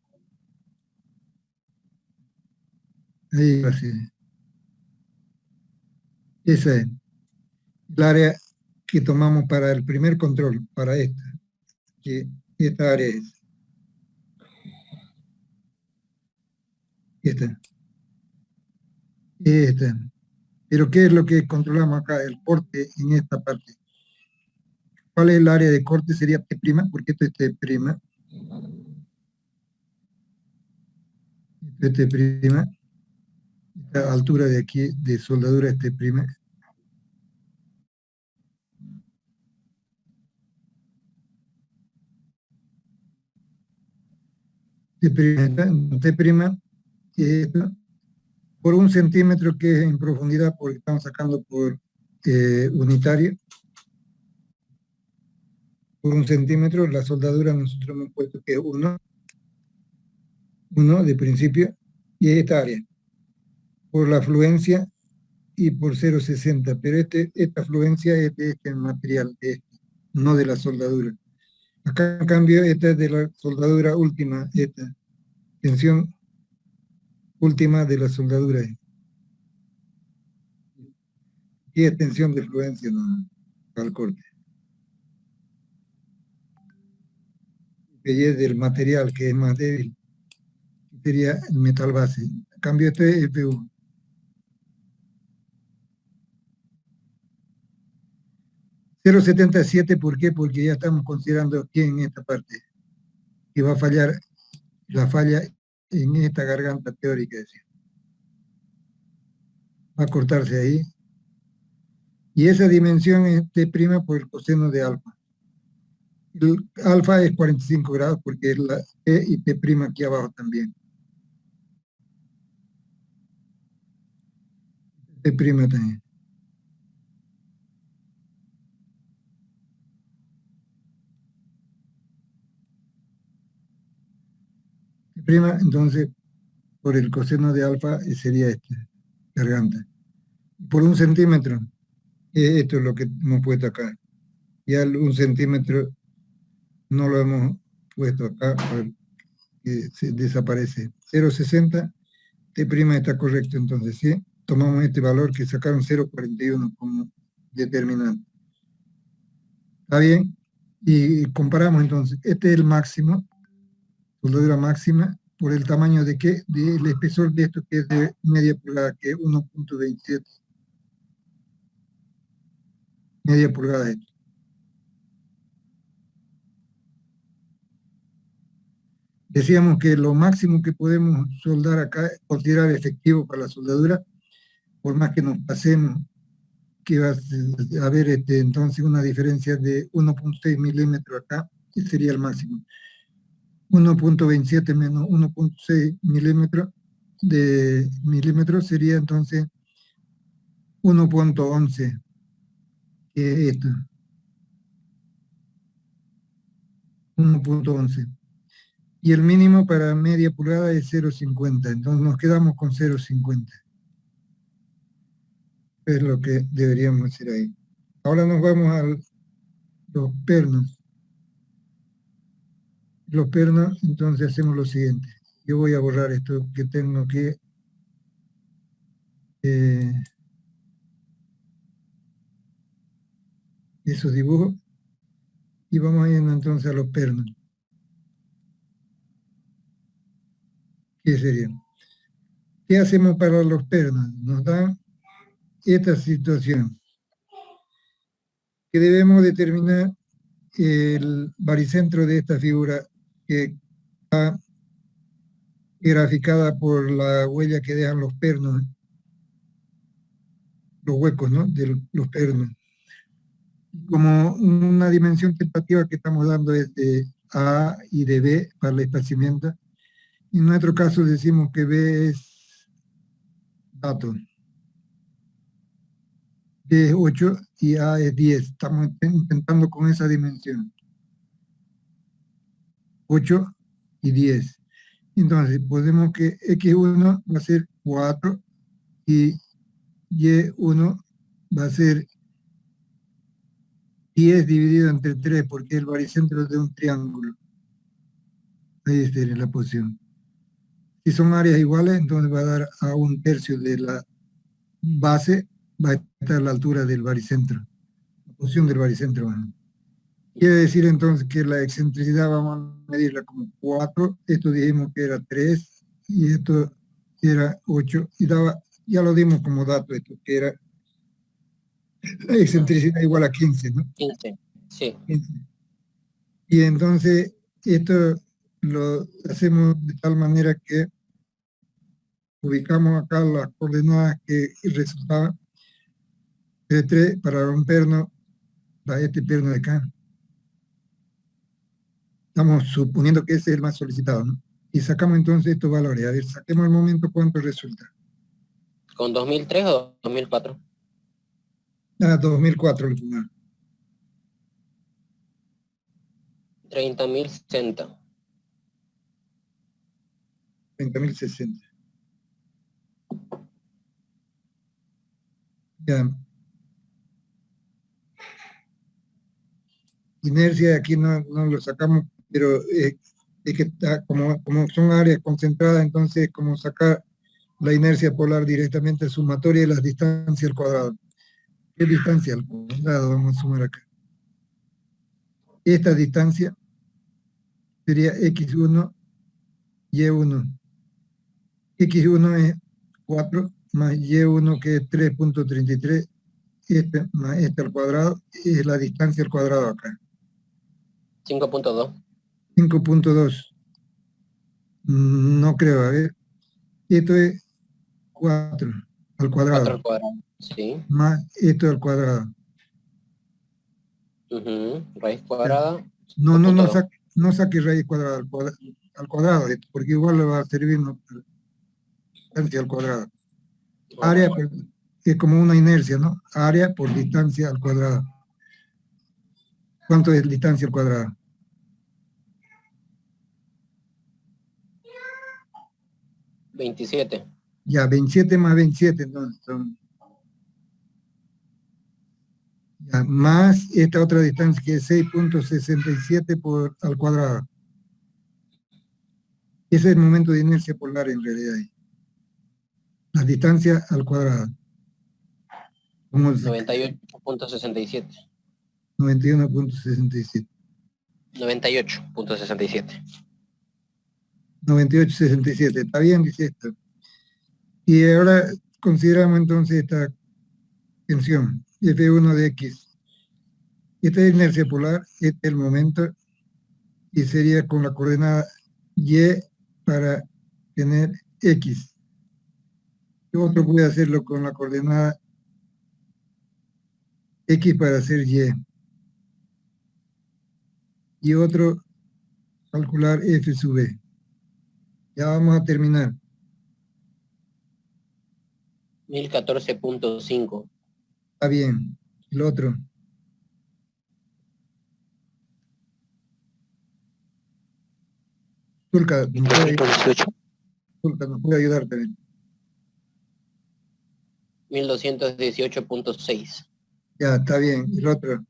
Ahí va a ser. Esa es el área que tomamos para el primer control, para esta. Que esta área es. Esta. Esta. Pero ¿qué es lo que controlamos acá? El corte en esta parte. ¿Cuál es el área de corte? Sería T', porque esto es T'. Esto es T'. Esta altura de aquí de soldadura es T'. T', y esto por 1 centímetro, que es en profundidad, porque estamos sacando por unitario. Por 1 centímetro, la soldadura nosotros hemos puesto que es 1 de principio, y esta área, por la fluencia y por 0,60, pero esta fluencia es de este material, no de la soldadura. Acá, en cambio, esta es de la soldadura última, esta tensión última de la soldadura. Y es tensión de fluencia, no, al corte. Y es del material que es más débil, sería el metal base. En cambio, este es F1. .077, ¿por qué? Porque ya estamos considerando aquí en esta parte que va a fallar la falla en esta garganta teórica. Va a cortarse ahí. Y esa dimensión es T' por el coseno de alfa. El alfa es 45 grados porque es la E y T' aquí abajo también. T' también. Prima, entonces, por el coseno de alfa sería garganta. Por 1 centímetro, esto es lo que hemos puesto acá. Ya el 1 centímetro no lo hemos puesto acá, porque se desaparece. 0,60, T' está correcto, entonces, ¿sí? Tomamos este valor que sacaron 0,41 como determinante. ¿Está bien? Y comparamos entonces, este es el máximo, soldadura máxima, por el tamaño de qué, del espesor de esto, que es de media pulgada, que es 1,27. Media pulgada esto. Decíamos que lo máximo que podemos soldar acá, considerar efectivo para la soldadura, por más que nos pasemos, que va a haber entonces una diferencia de 1,6 milímetros acá, que sería el máximo. 1,27 menos 1,6 milímetros sería entonces 1,11, que es esto. 1,11. Y el mínimo para media pulgada es 0,50, entonces nos quedamos con 0,50. Es lo que deberíamos hacer ahí. Ahora nos vamos a los pernos. Los pernos, entonces hacemos lo siguiente. Yo voy a borrar esto que tengo que... esos dibujos. Y vamos a ir entonces a los pernos. ¿Qué serían? ¿Qué hacemos para los pernos? Nos dan esta situación. Que debemos determinar el baricentro de esta figura que está graficada por la huella que dejan los pernos, los huecos, ¿no?, de los pernos. Como una dimensión tentativa que estamos dando es de A y de B para el espaciamiento. En nuestro caso decimos que B es dato. B es 8 y A es 10. Estamos intentando con esa dimensión. 8 y 10. Entonces, podemos que X1 va a ser 4 y Y1 va a ser 10 dividido entre 3, porque es el baricentro de un triángulo. Ahí sería la posición. Si son áreas iguales, entonces va a dar a 1/3 de la base, va a estar a la altura del baricentro. La posición del baricentro. Quiere decir entonces que la excentricidad vamos a medirla como 4, esto dijimos que era 3, y esto era 8, y daba, ya lo dimos como dato esto, que era la excentricidad igual a 15, ¿no? 15, sí. 15. Y entonces esto lo hacemos de tal manera que ubicamos acá las coordenadas que resultaban de 3 para un perno, para este perno de acá. Estamos suponiendo que ese es el más solicitado, ¿no? Y sacamos entonces estos valores. A ver, saquemos el momento cuánto resulta. ¿Con 2003 o 2004? 2004 el final. 30.060. 30.060. Ya. Inercia aquí no lo sacamos, pero es que está, como son áreas concentradas, entonces como sacar la inercia polar directamente sumatoria de las distancias al cuadrado. ¿Qué distancia al cuadrado vamos a sumar acá? Esta distancia sería x1, y1. x1 es 4 más y1 que es 3.33, este más este al cuadrado, es la distancia al cuadrado acá. 5.2. 5.2. No creo, a ver. Esto es 4 al 4 cuadrado, al cuadrado. Sí. más esto al cuadrado. Raíz cuadrada. No 5.2. no saque raíz cuadrada al cuadrado, porque igual le va a servir distancia al cuadrado. Área es como una inercia, ¿no? Área por distancia al cuadrado. ¿Cuánto es distancia al cuadrado? $27. Ya, 27 más 27, entonces son. Ya, más esta otra distancia que es 6.67 al cuadrado. Ese es el momento de inercia polar en realidad. La distancia al cuadrado. 98.67. 91.67. 98.67. 98.67. Está bien, dice esto. Y ahora consideramos entonces esta tensión, F1 de X. Esta es inercia polar, este es el momento, y sería con la coordenada Y para tener X. Otro puede hacerlo con la coordenada X para hacer Y. Y otro calcular F sub B. Ya vamos a terminar. 1014.5. Está bien. El otro. Zulka, nos puede ayudar también. 1218.6. Ya, está bien. El otro.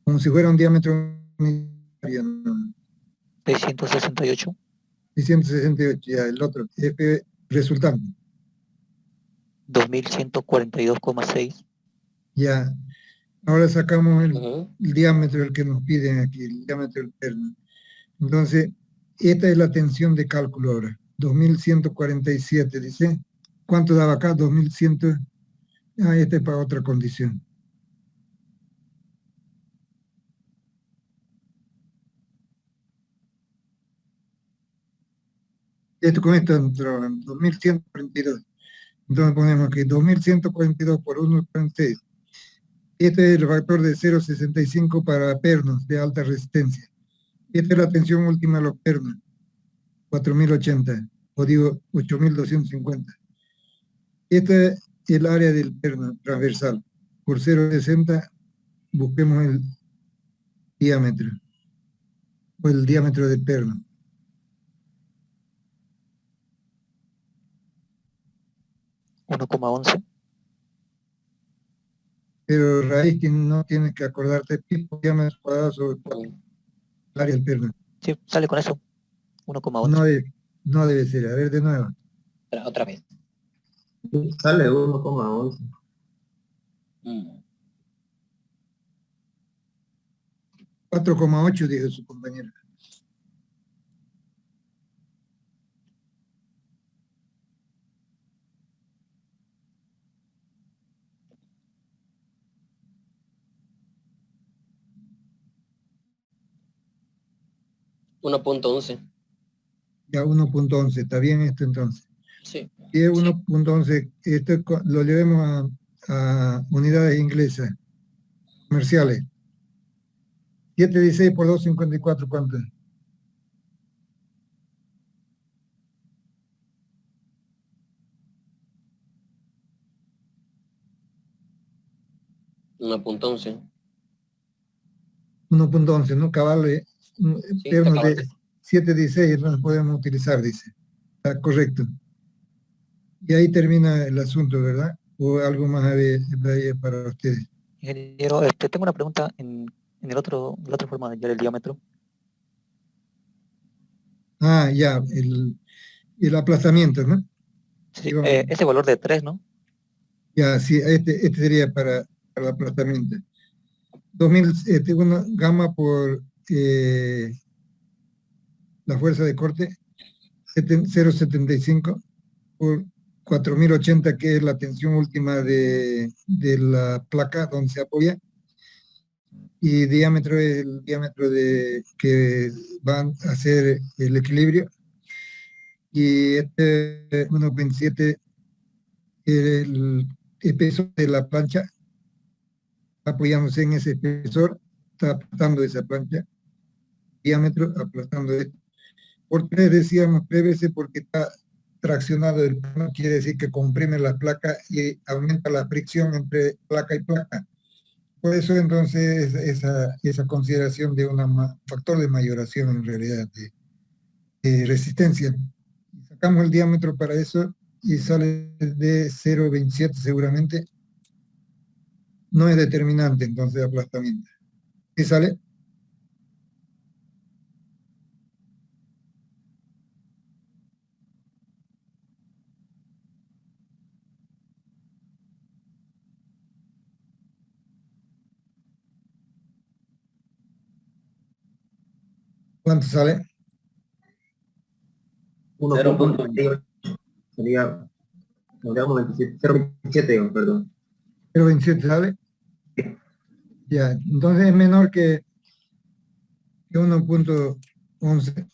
Como si fuera un diámetro unitario, ¿no? 668. 668, ya, el otro. F resultante. 2142,6. Ya. Ahora sacamos el diámetro, el que nos piden aquí, el diámetro interno. Entonces, esta es la tensión de cálculo ahora. 2147, dice. ¿Cuánto daba acá? 2100. Este es para otra condición. Con esto entró en 2142. Entonces ponemos aquí 2142 por 1,36. Este es el factor de 0,65 para pernos de alta resistencia. Esta es la tensión última de los pernos, 4080, o digo 8250. Esta es el área del perno transversal. Por 0,60 busquemos el diámetro, o el diámetro del perno. $1,11. Pero raíz que no tienes que acordarte, tipo diámetro cuadrado sobre el área del perno. Sí, sale con eso. 1,11. No debe ser. A ver de nuevo. Otra vez. Sale 1,11. 4,8 dijo su compañero. $1.11. Ya 1,11. ¿Está bien esto entonces? Sí. Y es 1,11. Esto lo llevemos a unidades inglesas, comerciales. 716 por 254, ¿cuánto es? 1.11. 1.11, ¿no? Cabal, perno cabal. de 7.16 no podemos utilizar, dice. Está correcto. Y ahí termina el asunto, ¿verdad? ¿O algo más para ustedes? Ingeniero, tengo una pregunta en la otra forma de hallar el diámetro. Ah, ya, el aplazamiento, ¿no? Sí, Sí, vamos. ese valor de 3, ¿no? Ya, sí, este sería para el aplazamiento. 2000, una gama por la fuerza de corte, 0.75 por 4080, que es la tensión última de la placa donde se apoya, y diámetro es el diámetro que van a hacer el equilibrio, y 1.27 el peso de la plancha, apoyándose en ese espesor, está aplastando esa plancha, diámetro aplastando esto. Por 3 decíamos 3 veces porque está traccionado el plano, quiere decir que comprime la placa y aumenta la fricción entre placa y placa. Por eso entonces esa consideración de un factor de mayoración en realidad de resistencia. Sacamos el diámetro para eso y sale de 0.27 seguramente. No es determinante entonces de aplastamiento. ¿Qué sale? ¿Cuánto sale? 1.28 sería, no, digamos 27, 0.27, perdón. 0.27 sale. Ya, entonces es menor que 1.11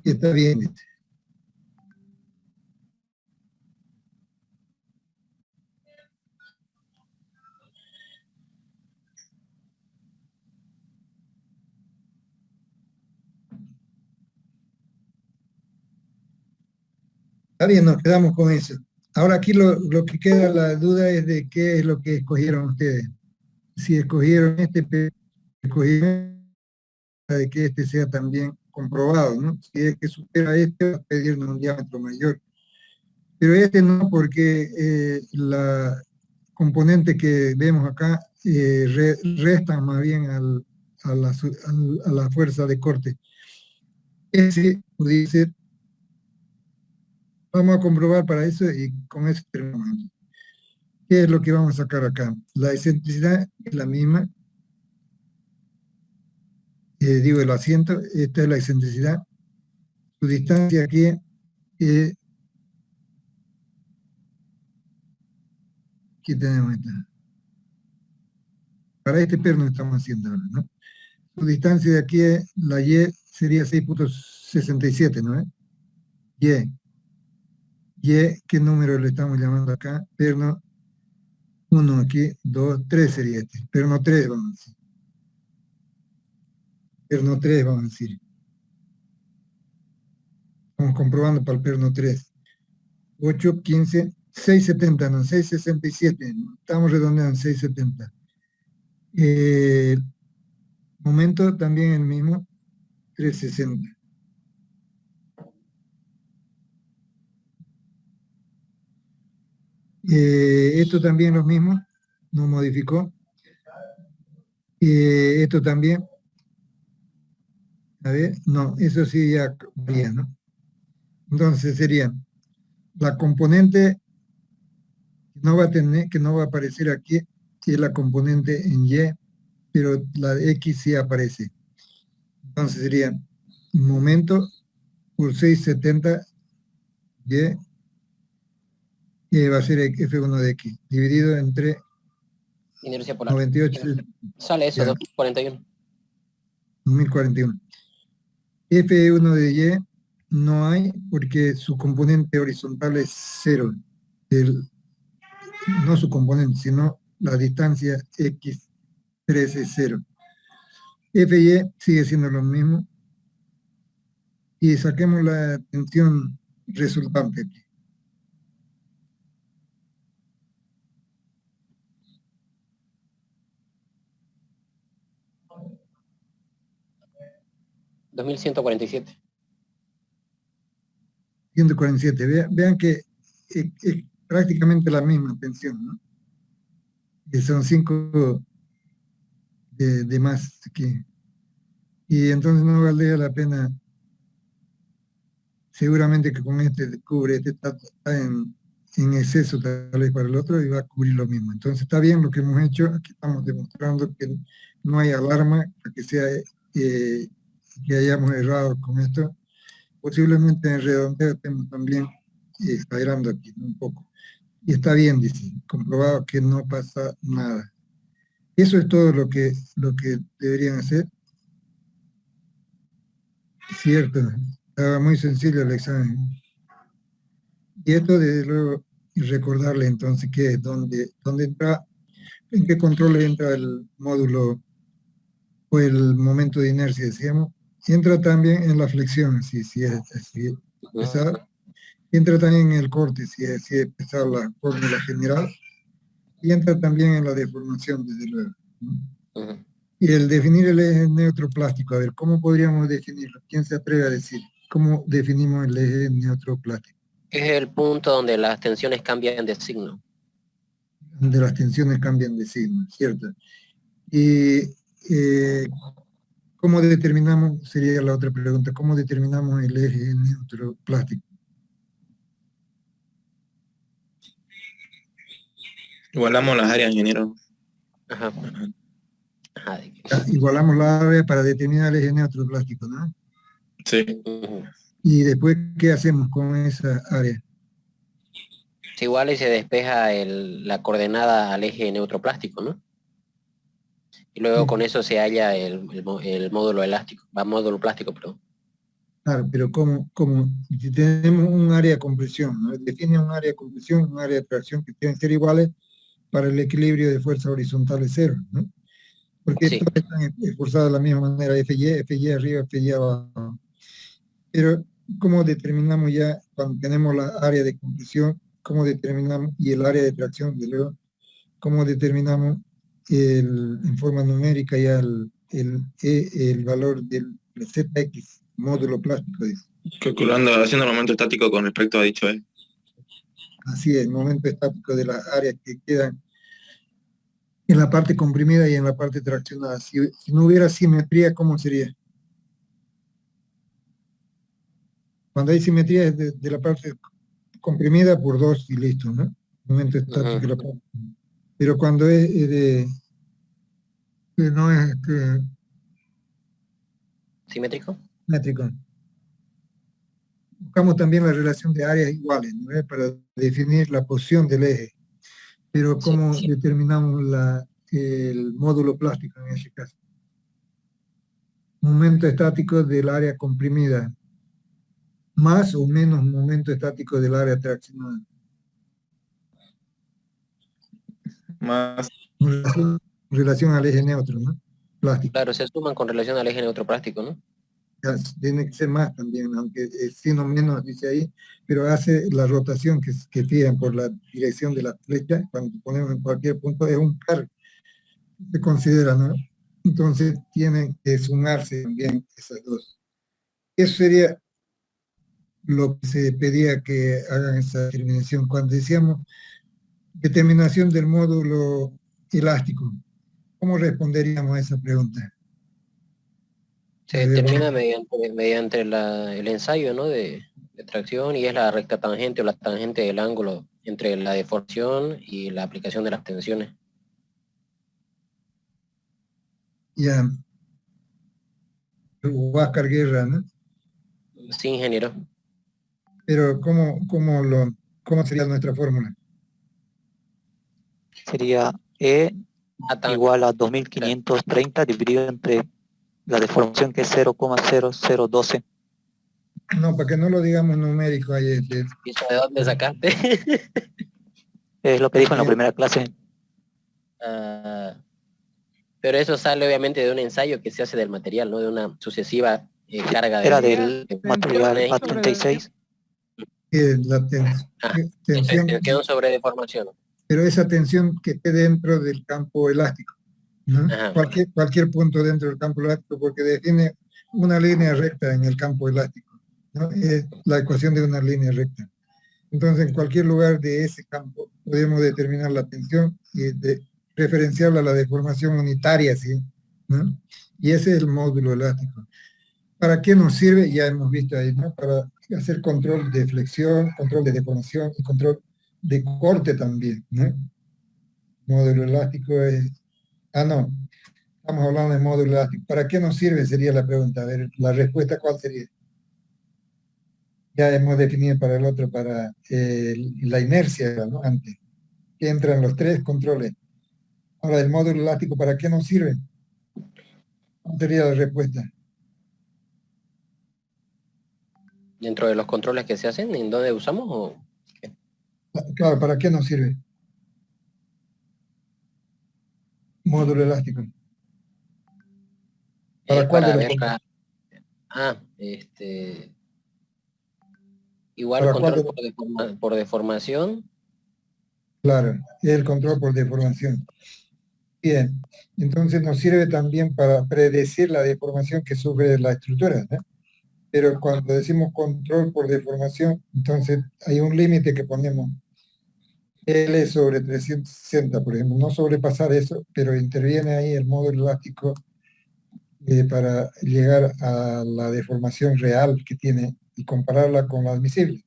y está bien. Dice. Está bien, nos quedamos con eso. Ahora aquí lo que queda la duda es de qué es lo que escogieron ustedes. Si escogieron escogieron de que este sea también comprobado, ¿no? Si es que supera este, va a pedirnos un diámetro mayor. Pero este no, porque la componente que vemos acá restan más bien a la fuerza de corte. Ese dice, vamos a comprobar para eso y con eso terminamos. ¿Qué es lo que vamos a sacar acá? La excentricidad es la misma. Digo, el asiento, esta es la excentricidad. Su distancia aquí aquí tenemos esta. Para este perno estamos haciendo ahora, ¿no? Su distancia de aquí, la Y sería 6.67, ¿no? Y. Y, ¿qué número le estamos llamando acá? Perno 1 aquí, 2, 3 sería este. Perno 3, vamos a decir. Perno 3, vamos a decir. Estamos comprobando para el perno 3. 8, 15, 6.70, no, 6.67. Estamos redondeando 6.70. Momento también el mismo, 3.60. Esto también lo mismo, no modificó. Esto también. A ver, no, eso sí ya varía, ¿no? Entonces sería la componente que no va a tener, que no va a aparecer aquí, es la componente en Y, pero la de X sí aparece. Entonces sería momento por 670 Y va a ser F1 de X, dividido entre Inercia polar. 98, Sale eso, ya. 2041. 2041. F1 de Y no hay porque su componente horizontal es 0. No su componente, sino la distancia X3 es 0. Fy sigue siendo lo mismo. Y saquemos la tensión resultante aquí. 2147. 147. Vean que es prácticamente la misma tensión, ¿no? Que son 5 de más aquí. Y entonces no valdría la pena, seguramente que con este cubre, este está en exceso tal vez para el otro y va a cubrir lo mismo. Entonces está bien lo que hemos hecho, aquí estamos demostrando que no hay alarma, para que sea que hayamos errado con esto. Posiblemente en el redondeo estemos también exagerando aquí un poco. Y está bien, dice, comprobado que no pasa nada. Eso es todo lo que deberían hacer. Cierto, estaba muy sencillo el examen. Y esto, desde luego, recordarle entonces que dónde entra, en qué control entra el módulo o el momento de inercia, decíamos. Entra también en la flexión, si es pesada. Entra también en el corte, si es pesada la fórmula general. Y entra también en la deformación, desde luego, ¿no? Y el definir el eje neutro plástico, a ver, ¿cómo podríamos definirlo? ¿Quién se atreve a decir cómo definimos el eje neutro plástico? Es el punto donde las tensiones cambian de signo. Donde las tensiones cambian de signo, ¿cierto? Y ¿cómo determinamos, sería la otra pregunta, cómo determinamos el eje neutro plástico? Igualamos las áreas, ingeniero. Ajá. Igualamos la área para determinar el eje neutro plástico, ¿no? Sí. Y después, ¿qué hacemos con esa área? Se iguala y se despeja la coordenada al eje neutroplástico, ¿no? Y luego con eso se halla el módulo elástico, módulo plástico, perdón. Claro, pero ¿cómo? Si tenemos un área de compresión, ¿no? Define un área de compresión, un área de tracción que tienen que ser iguales para el equilibrio de fuerza horizontal de cero, ¿no? Porque Sí. todas están esforzadas de la misma manera, FY arriba, FY abajo. Pero, ¿cómo determinamos ya, cuando tenemos la área de compresión, cómo determinamos, y el área de tracción, de luego, cómo determinamos en forma numérica ya el valor del ZX, módulo plástico, dice? Haciendo el momento estático con respecto a dicho eje. Así es, el momento estático de las áreas que quedan en la parte comprimida y en la parte traccionada. Si no hubiera simetría, ¿cómo sería? Cuando hay simetría es de la parte comprimida por 2 y listo, ¿no? Momento estático de la parte. Pero cuando es que no es ¿Simétrico? simétrico, buscamos también la relación de áreas iguales, ¿no? Para definir la posición del eje. Pero ¿cómo determinamos el módulo plástico en ese caso? Momento estático del área comprimida, más o menos momento estático del área traccionada. Más. En relación al eje neutro, ¿no? Plástico. Claro, se suman con relación al eje neutroplástico, ¿no? Tiene que ser más también, aunque sí no menos dice ahí, pero hace la rotación que fijan por la dirección de la flecha, cuando ponemos en cualquier punto, es un par, se considera, ¿no? Entonces tienen que sumarse también esas dos. Eso sería lo que se pedía que hagan esa determinación. Cuando decíamos determinación del módulo elástico, ¿cómo responderíamos a esa pregunta? Se determina mediante el ensayo, ¿no? de tracción, y es la recta tangente o la tangente del ángulo entre la deformación y la aplicación de las tensiones. Ya. Huáscar Guerra, ¿no? Sí, ingeniero. Pero ¿cómo sería nuestra fórmula? Sería E igual a 2530 dividido entre la deformación, que es 0,0012. No, para que no lo digamos numérico ahí. ¿Y eso de dónde sacaste? Es lo que dijo en la primera clase. Pero eso sale obviamente de un ensayo que se hace del material, ¿no? De una sucesiva carga de... Era del material A36. La tensión, tensión sobre deformación. pero esa tensión que esté dentro del campo elástico, ¿no? Cualquier punto dentro del campo elástico, porque define una línea recta en el campo elástico, ¿no? Es la ecuación de una línea recta. Entonces, en cualquier lugar de ese campo podemos determinar la tensión y referenciarla a la deformación unitaria, ¿sí? ¿No? Y ese es el módulo elástico. ¿Para qué nos sirve? Ya hemos visto ahí, ¿no? Para hacer control de flexión, control de deformación y control de corte también, ¿no? Módulo elástico es... Ah, no. Estamos hablando de módulo elástico. ¿Para qué nos sirve? Sería la pregunta. A ver, la respuesta, ¿cuál sería? Ya hemos definido para el otro, para la inercia, ¿no? Antes. Que entran los tres controles. Ahora, el módulo elástico, ¿para qué nos sirve? ¿Cuál sería la respuesta? Dentro de los controles que se hacen, ¿en dónde usamos? O... Claro, ¿para qué nos sirve? Módulo elástico. ¿Para cuál de los ver igual ¿Para control cuál por deformación. Claro, el control por deformación. Bien, entonces nos sirve también para predecir la deformación que sufre la estructura, ¿no? Pero cuando decimos control por deformación, entonces hay un límite que ponemos. L sobre 360, por ejemplo, no sobrepasar eso, pero interviene ahí el módulo elástico para llegar a la deformación real que tiene y compararla con la admisible.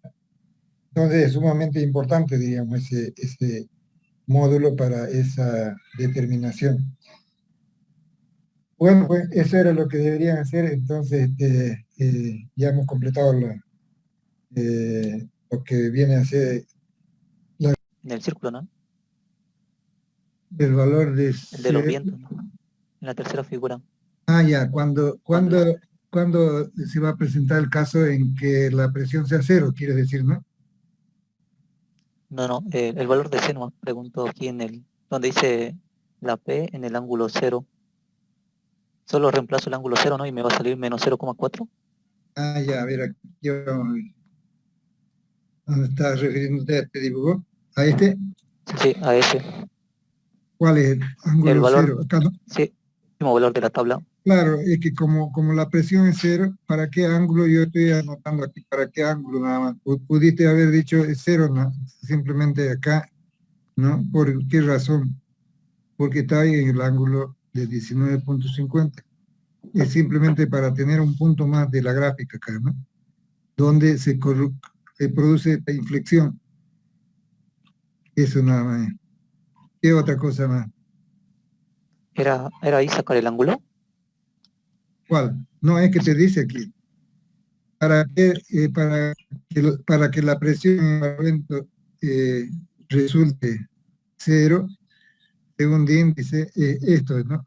Entonces es sumamente importante, diríamos, ese módulo para esa determinación. Bueno, pues eso era lo que deberían hacer, entonces ya hemos completado lo que viene a ser En el círculo, ¿no? el valor de... El de los vientos, ¿no? En la tercera figura. Ah, ya, cuando se va a presentar el caso en que la presión sea cero, quiere decir, ¿no? No, el valor de C no, pregunto aquí donde dice la P en el ángulo 0. Solo reemplazo el ángulo 0, ¿no? Y me va a salir menos 0,4. Ah, ya, a ver, aquí vamos a ver. ¿Dónde estás refiriéndote a este dibujo? ¿A este? Sí, a ese. ¿Cuál es el ángulo El valor, cero? Acá, ¿no? sí, el mismo valor de la tabla. Claro, es que como la presión es cero, ¿para qué ángulo? Yo estoy anotando aquí, ¿para qué ángulo nada más? Pudiste haber dicho es cero, ¿no? Simplemente acá, ¿no? ¿Por qué razón? Porque está ahí en el ángulo de 19.50. Es simplemente para tener un punto más de la gráfica acá, ¿no? Donde se produce esta inflexión. Eso nada más. ¿Qué otra cosa más? ¿Era ahí sacar el ángulo? ¿Cuál? No, es que te dice aquí. Para que la presión en el momento resulte cero, según DIN dice esto, ¿no?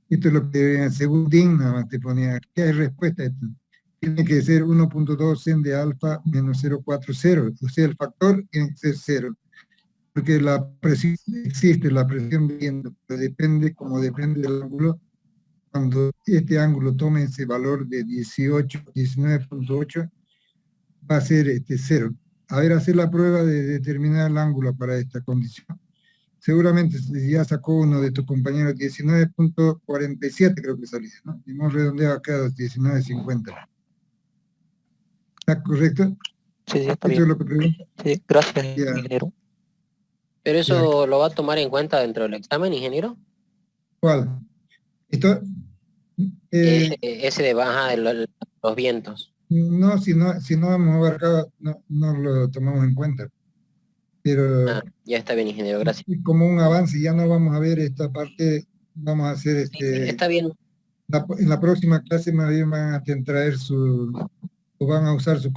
Esto es lo que según DIN nada más te ponía. ¿Qué hay respuesta a esto? Tiene que ser 1.2 sen de alfa menos 0,40. O sea, el factor tiene que ser cero. Porque la presión existe, la presión de viento, pero depende, como depende del ángulo. Cuando este ángulo tome ese valor de 19.8, va a ser cero. A ver, hacer la prueba de determinar el ángulo para esta condición. Seguramente ya sacó uno de tus compañeros 19.47, creo que salía, ¿no? Y hemos redondeado acá a 19.50. ¿Está correcto? Sí, está Eso bien. es lo que pregunto. Sí, gracias, Ya. ingeniero. ¿Pero eso lo va a tomar en cuenta dentro del examen, ingeniero? ¿Cuál? Esto, Ese de baja de los vientos. no, si no hemos abarcado, no lo tomamos en cuenta. Pero Ya está bien, ingeniero, gracias. como un avance, ya no vamos a ver esta parte, vamos a hacer Está bien. en la próxima clase más bien van a traer o van a usar su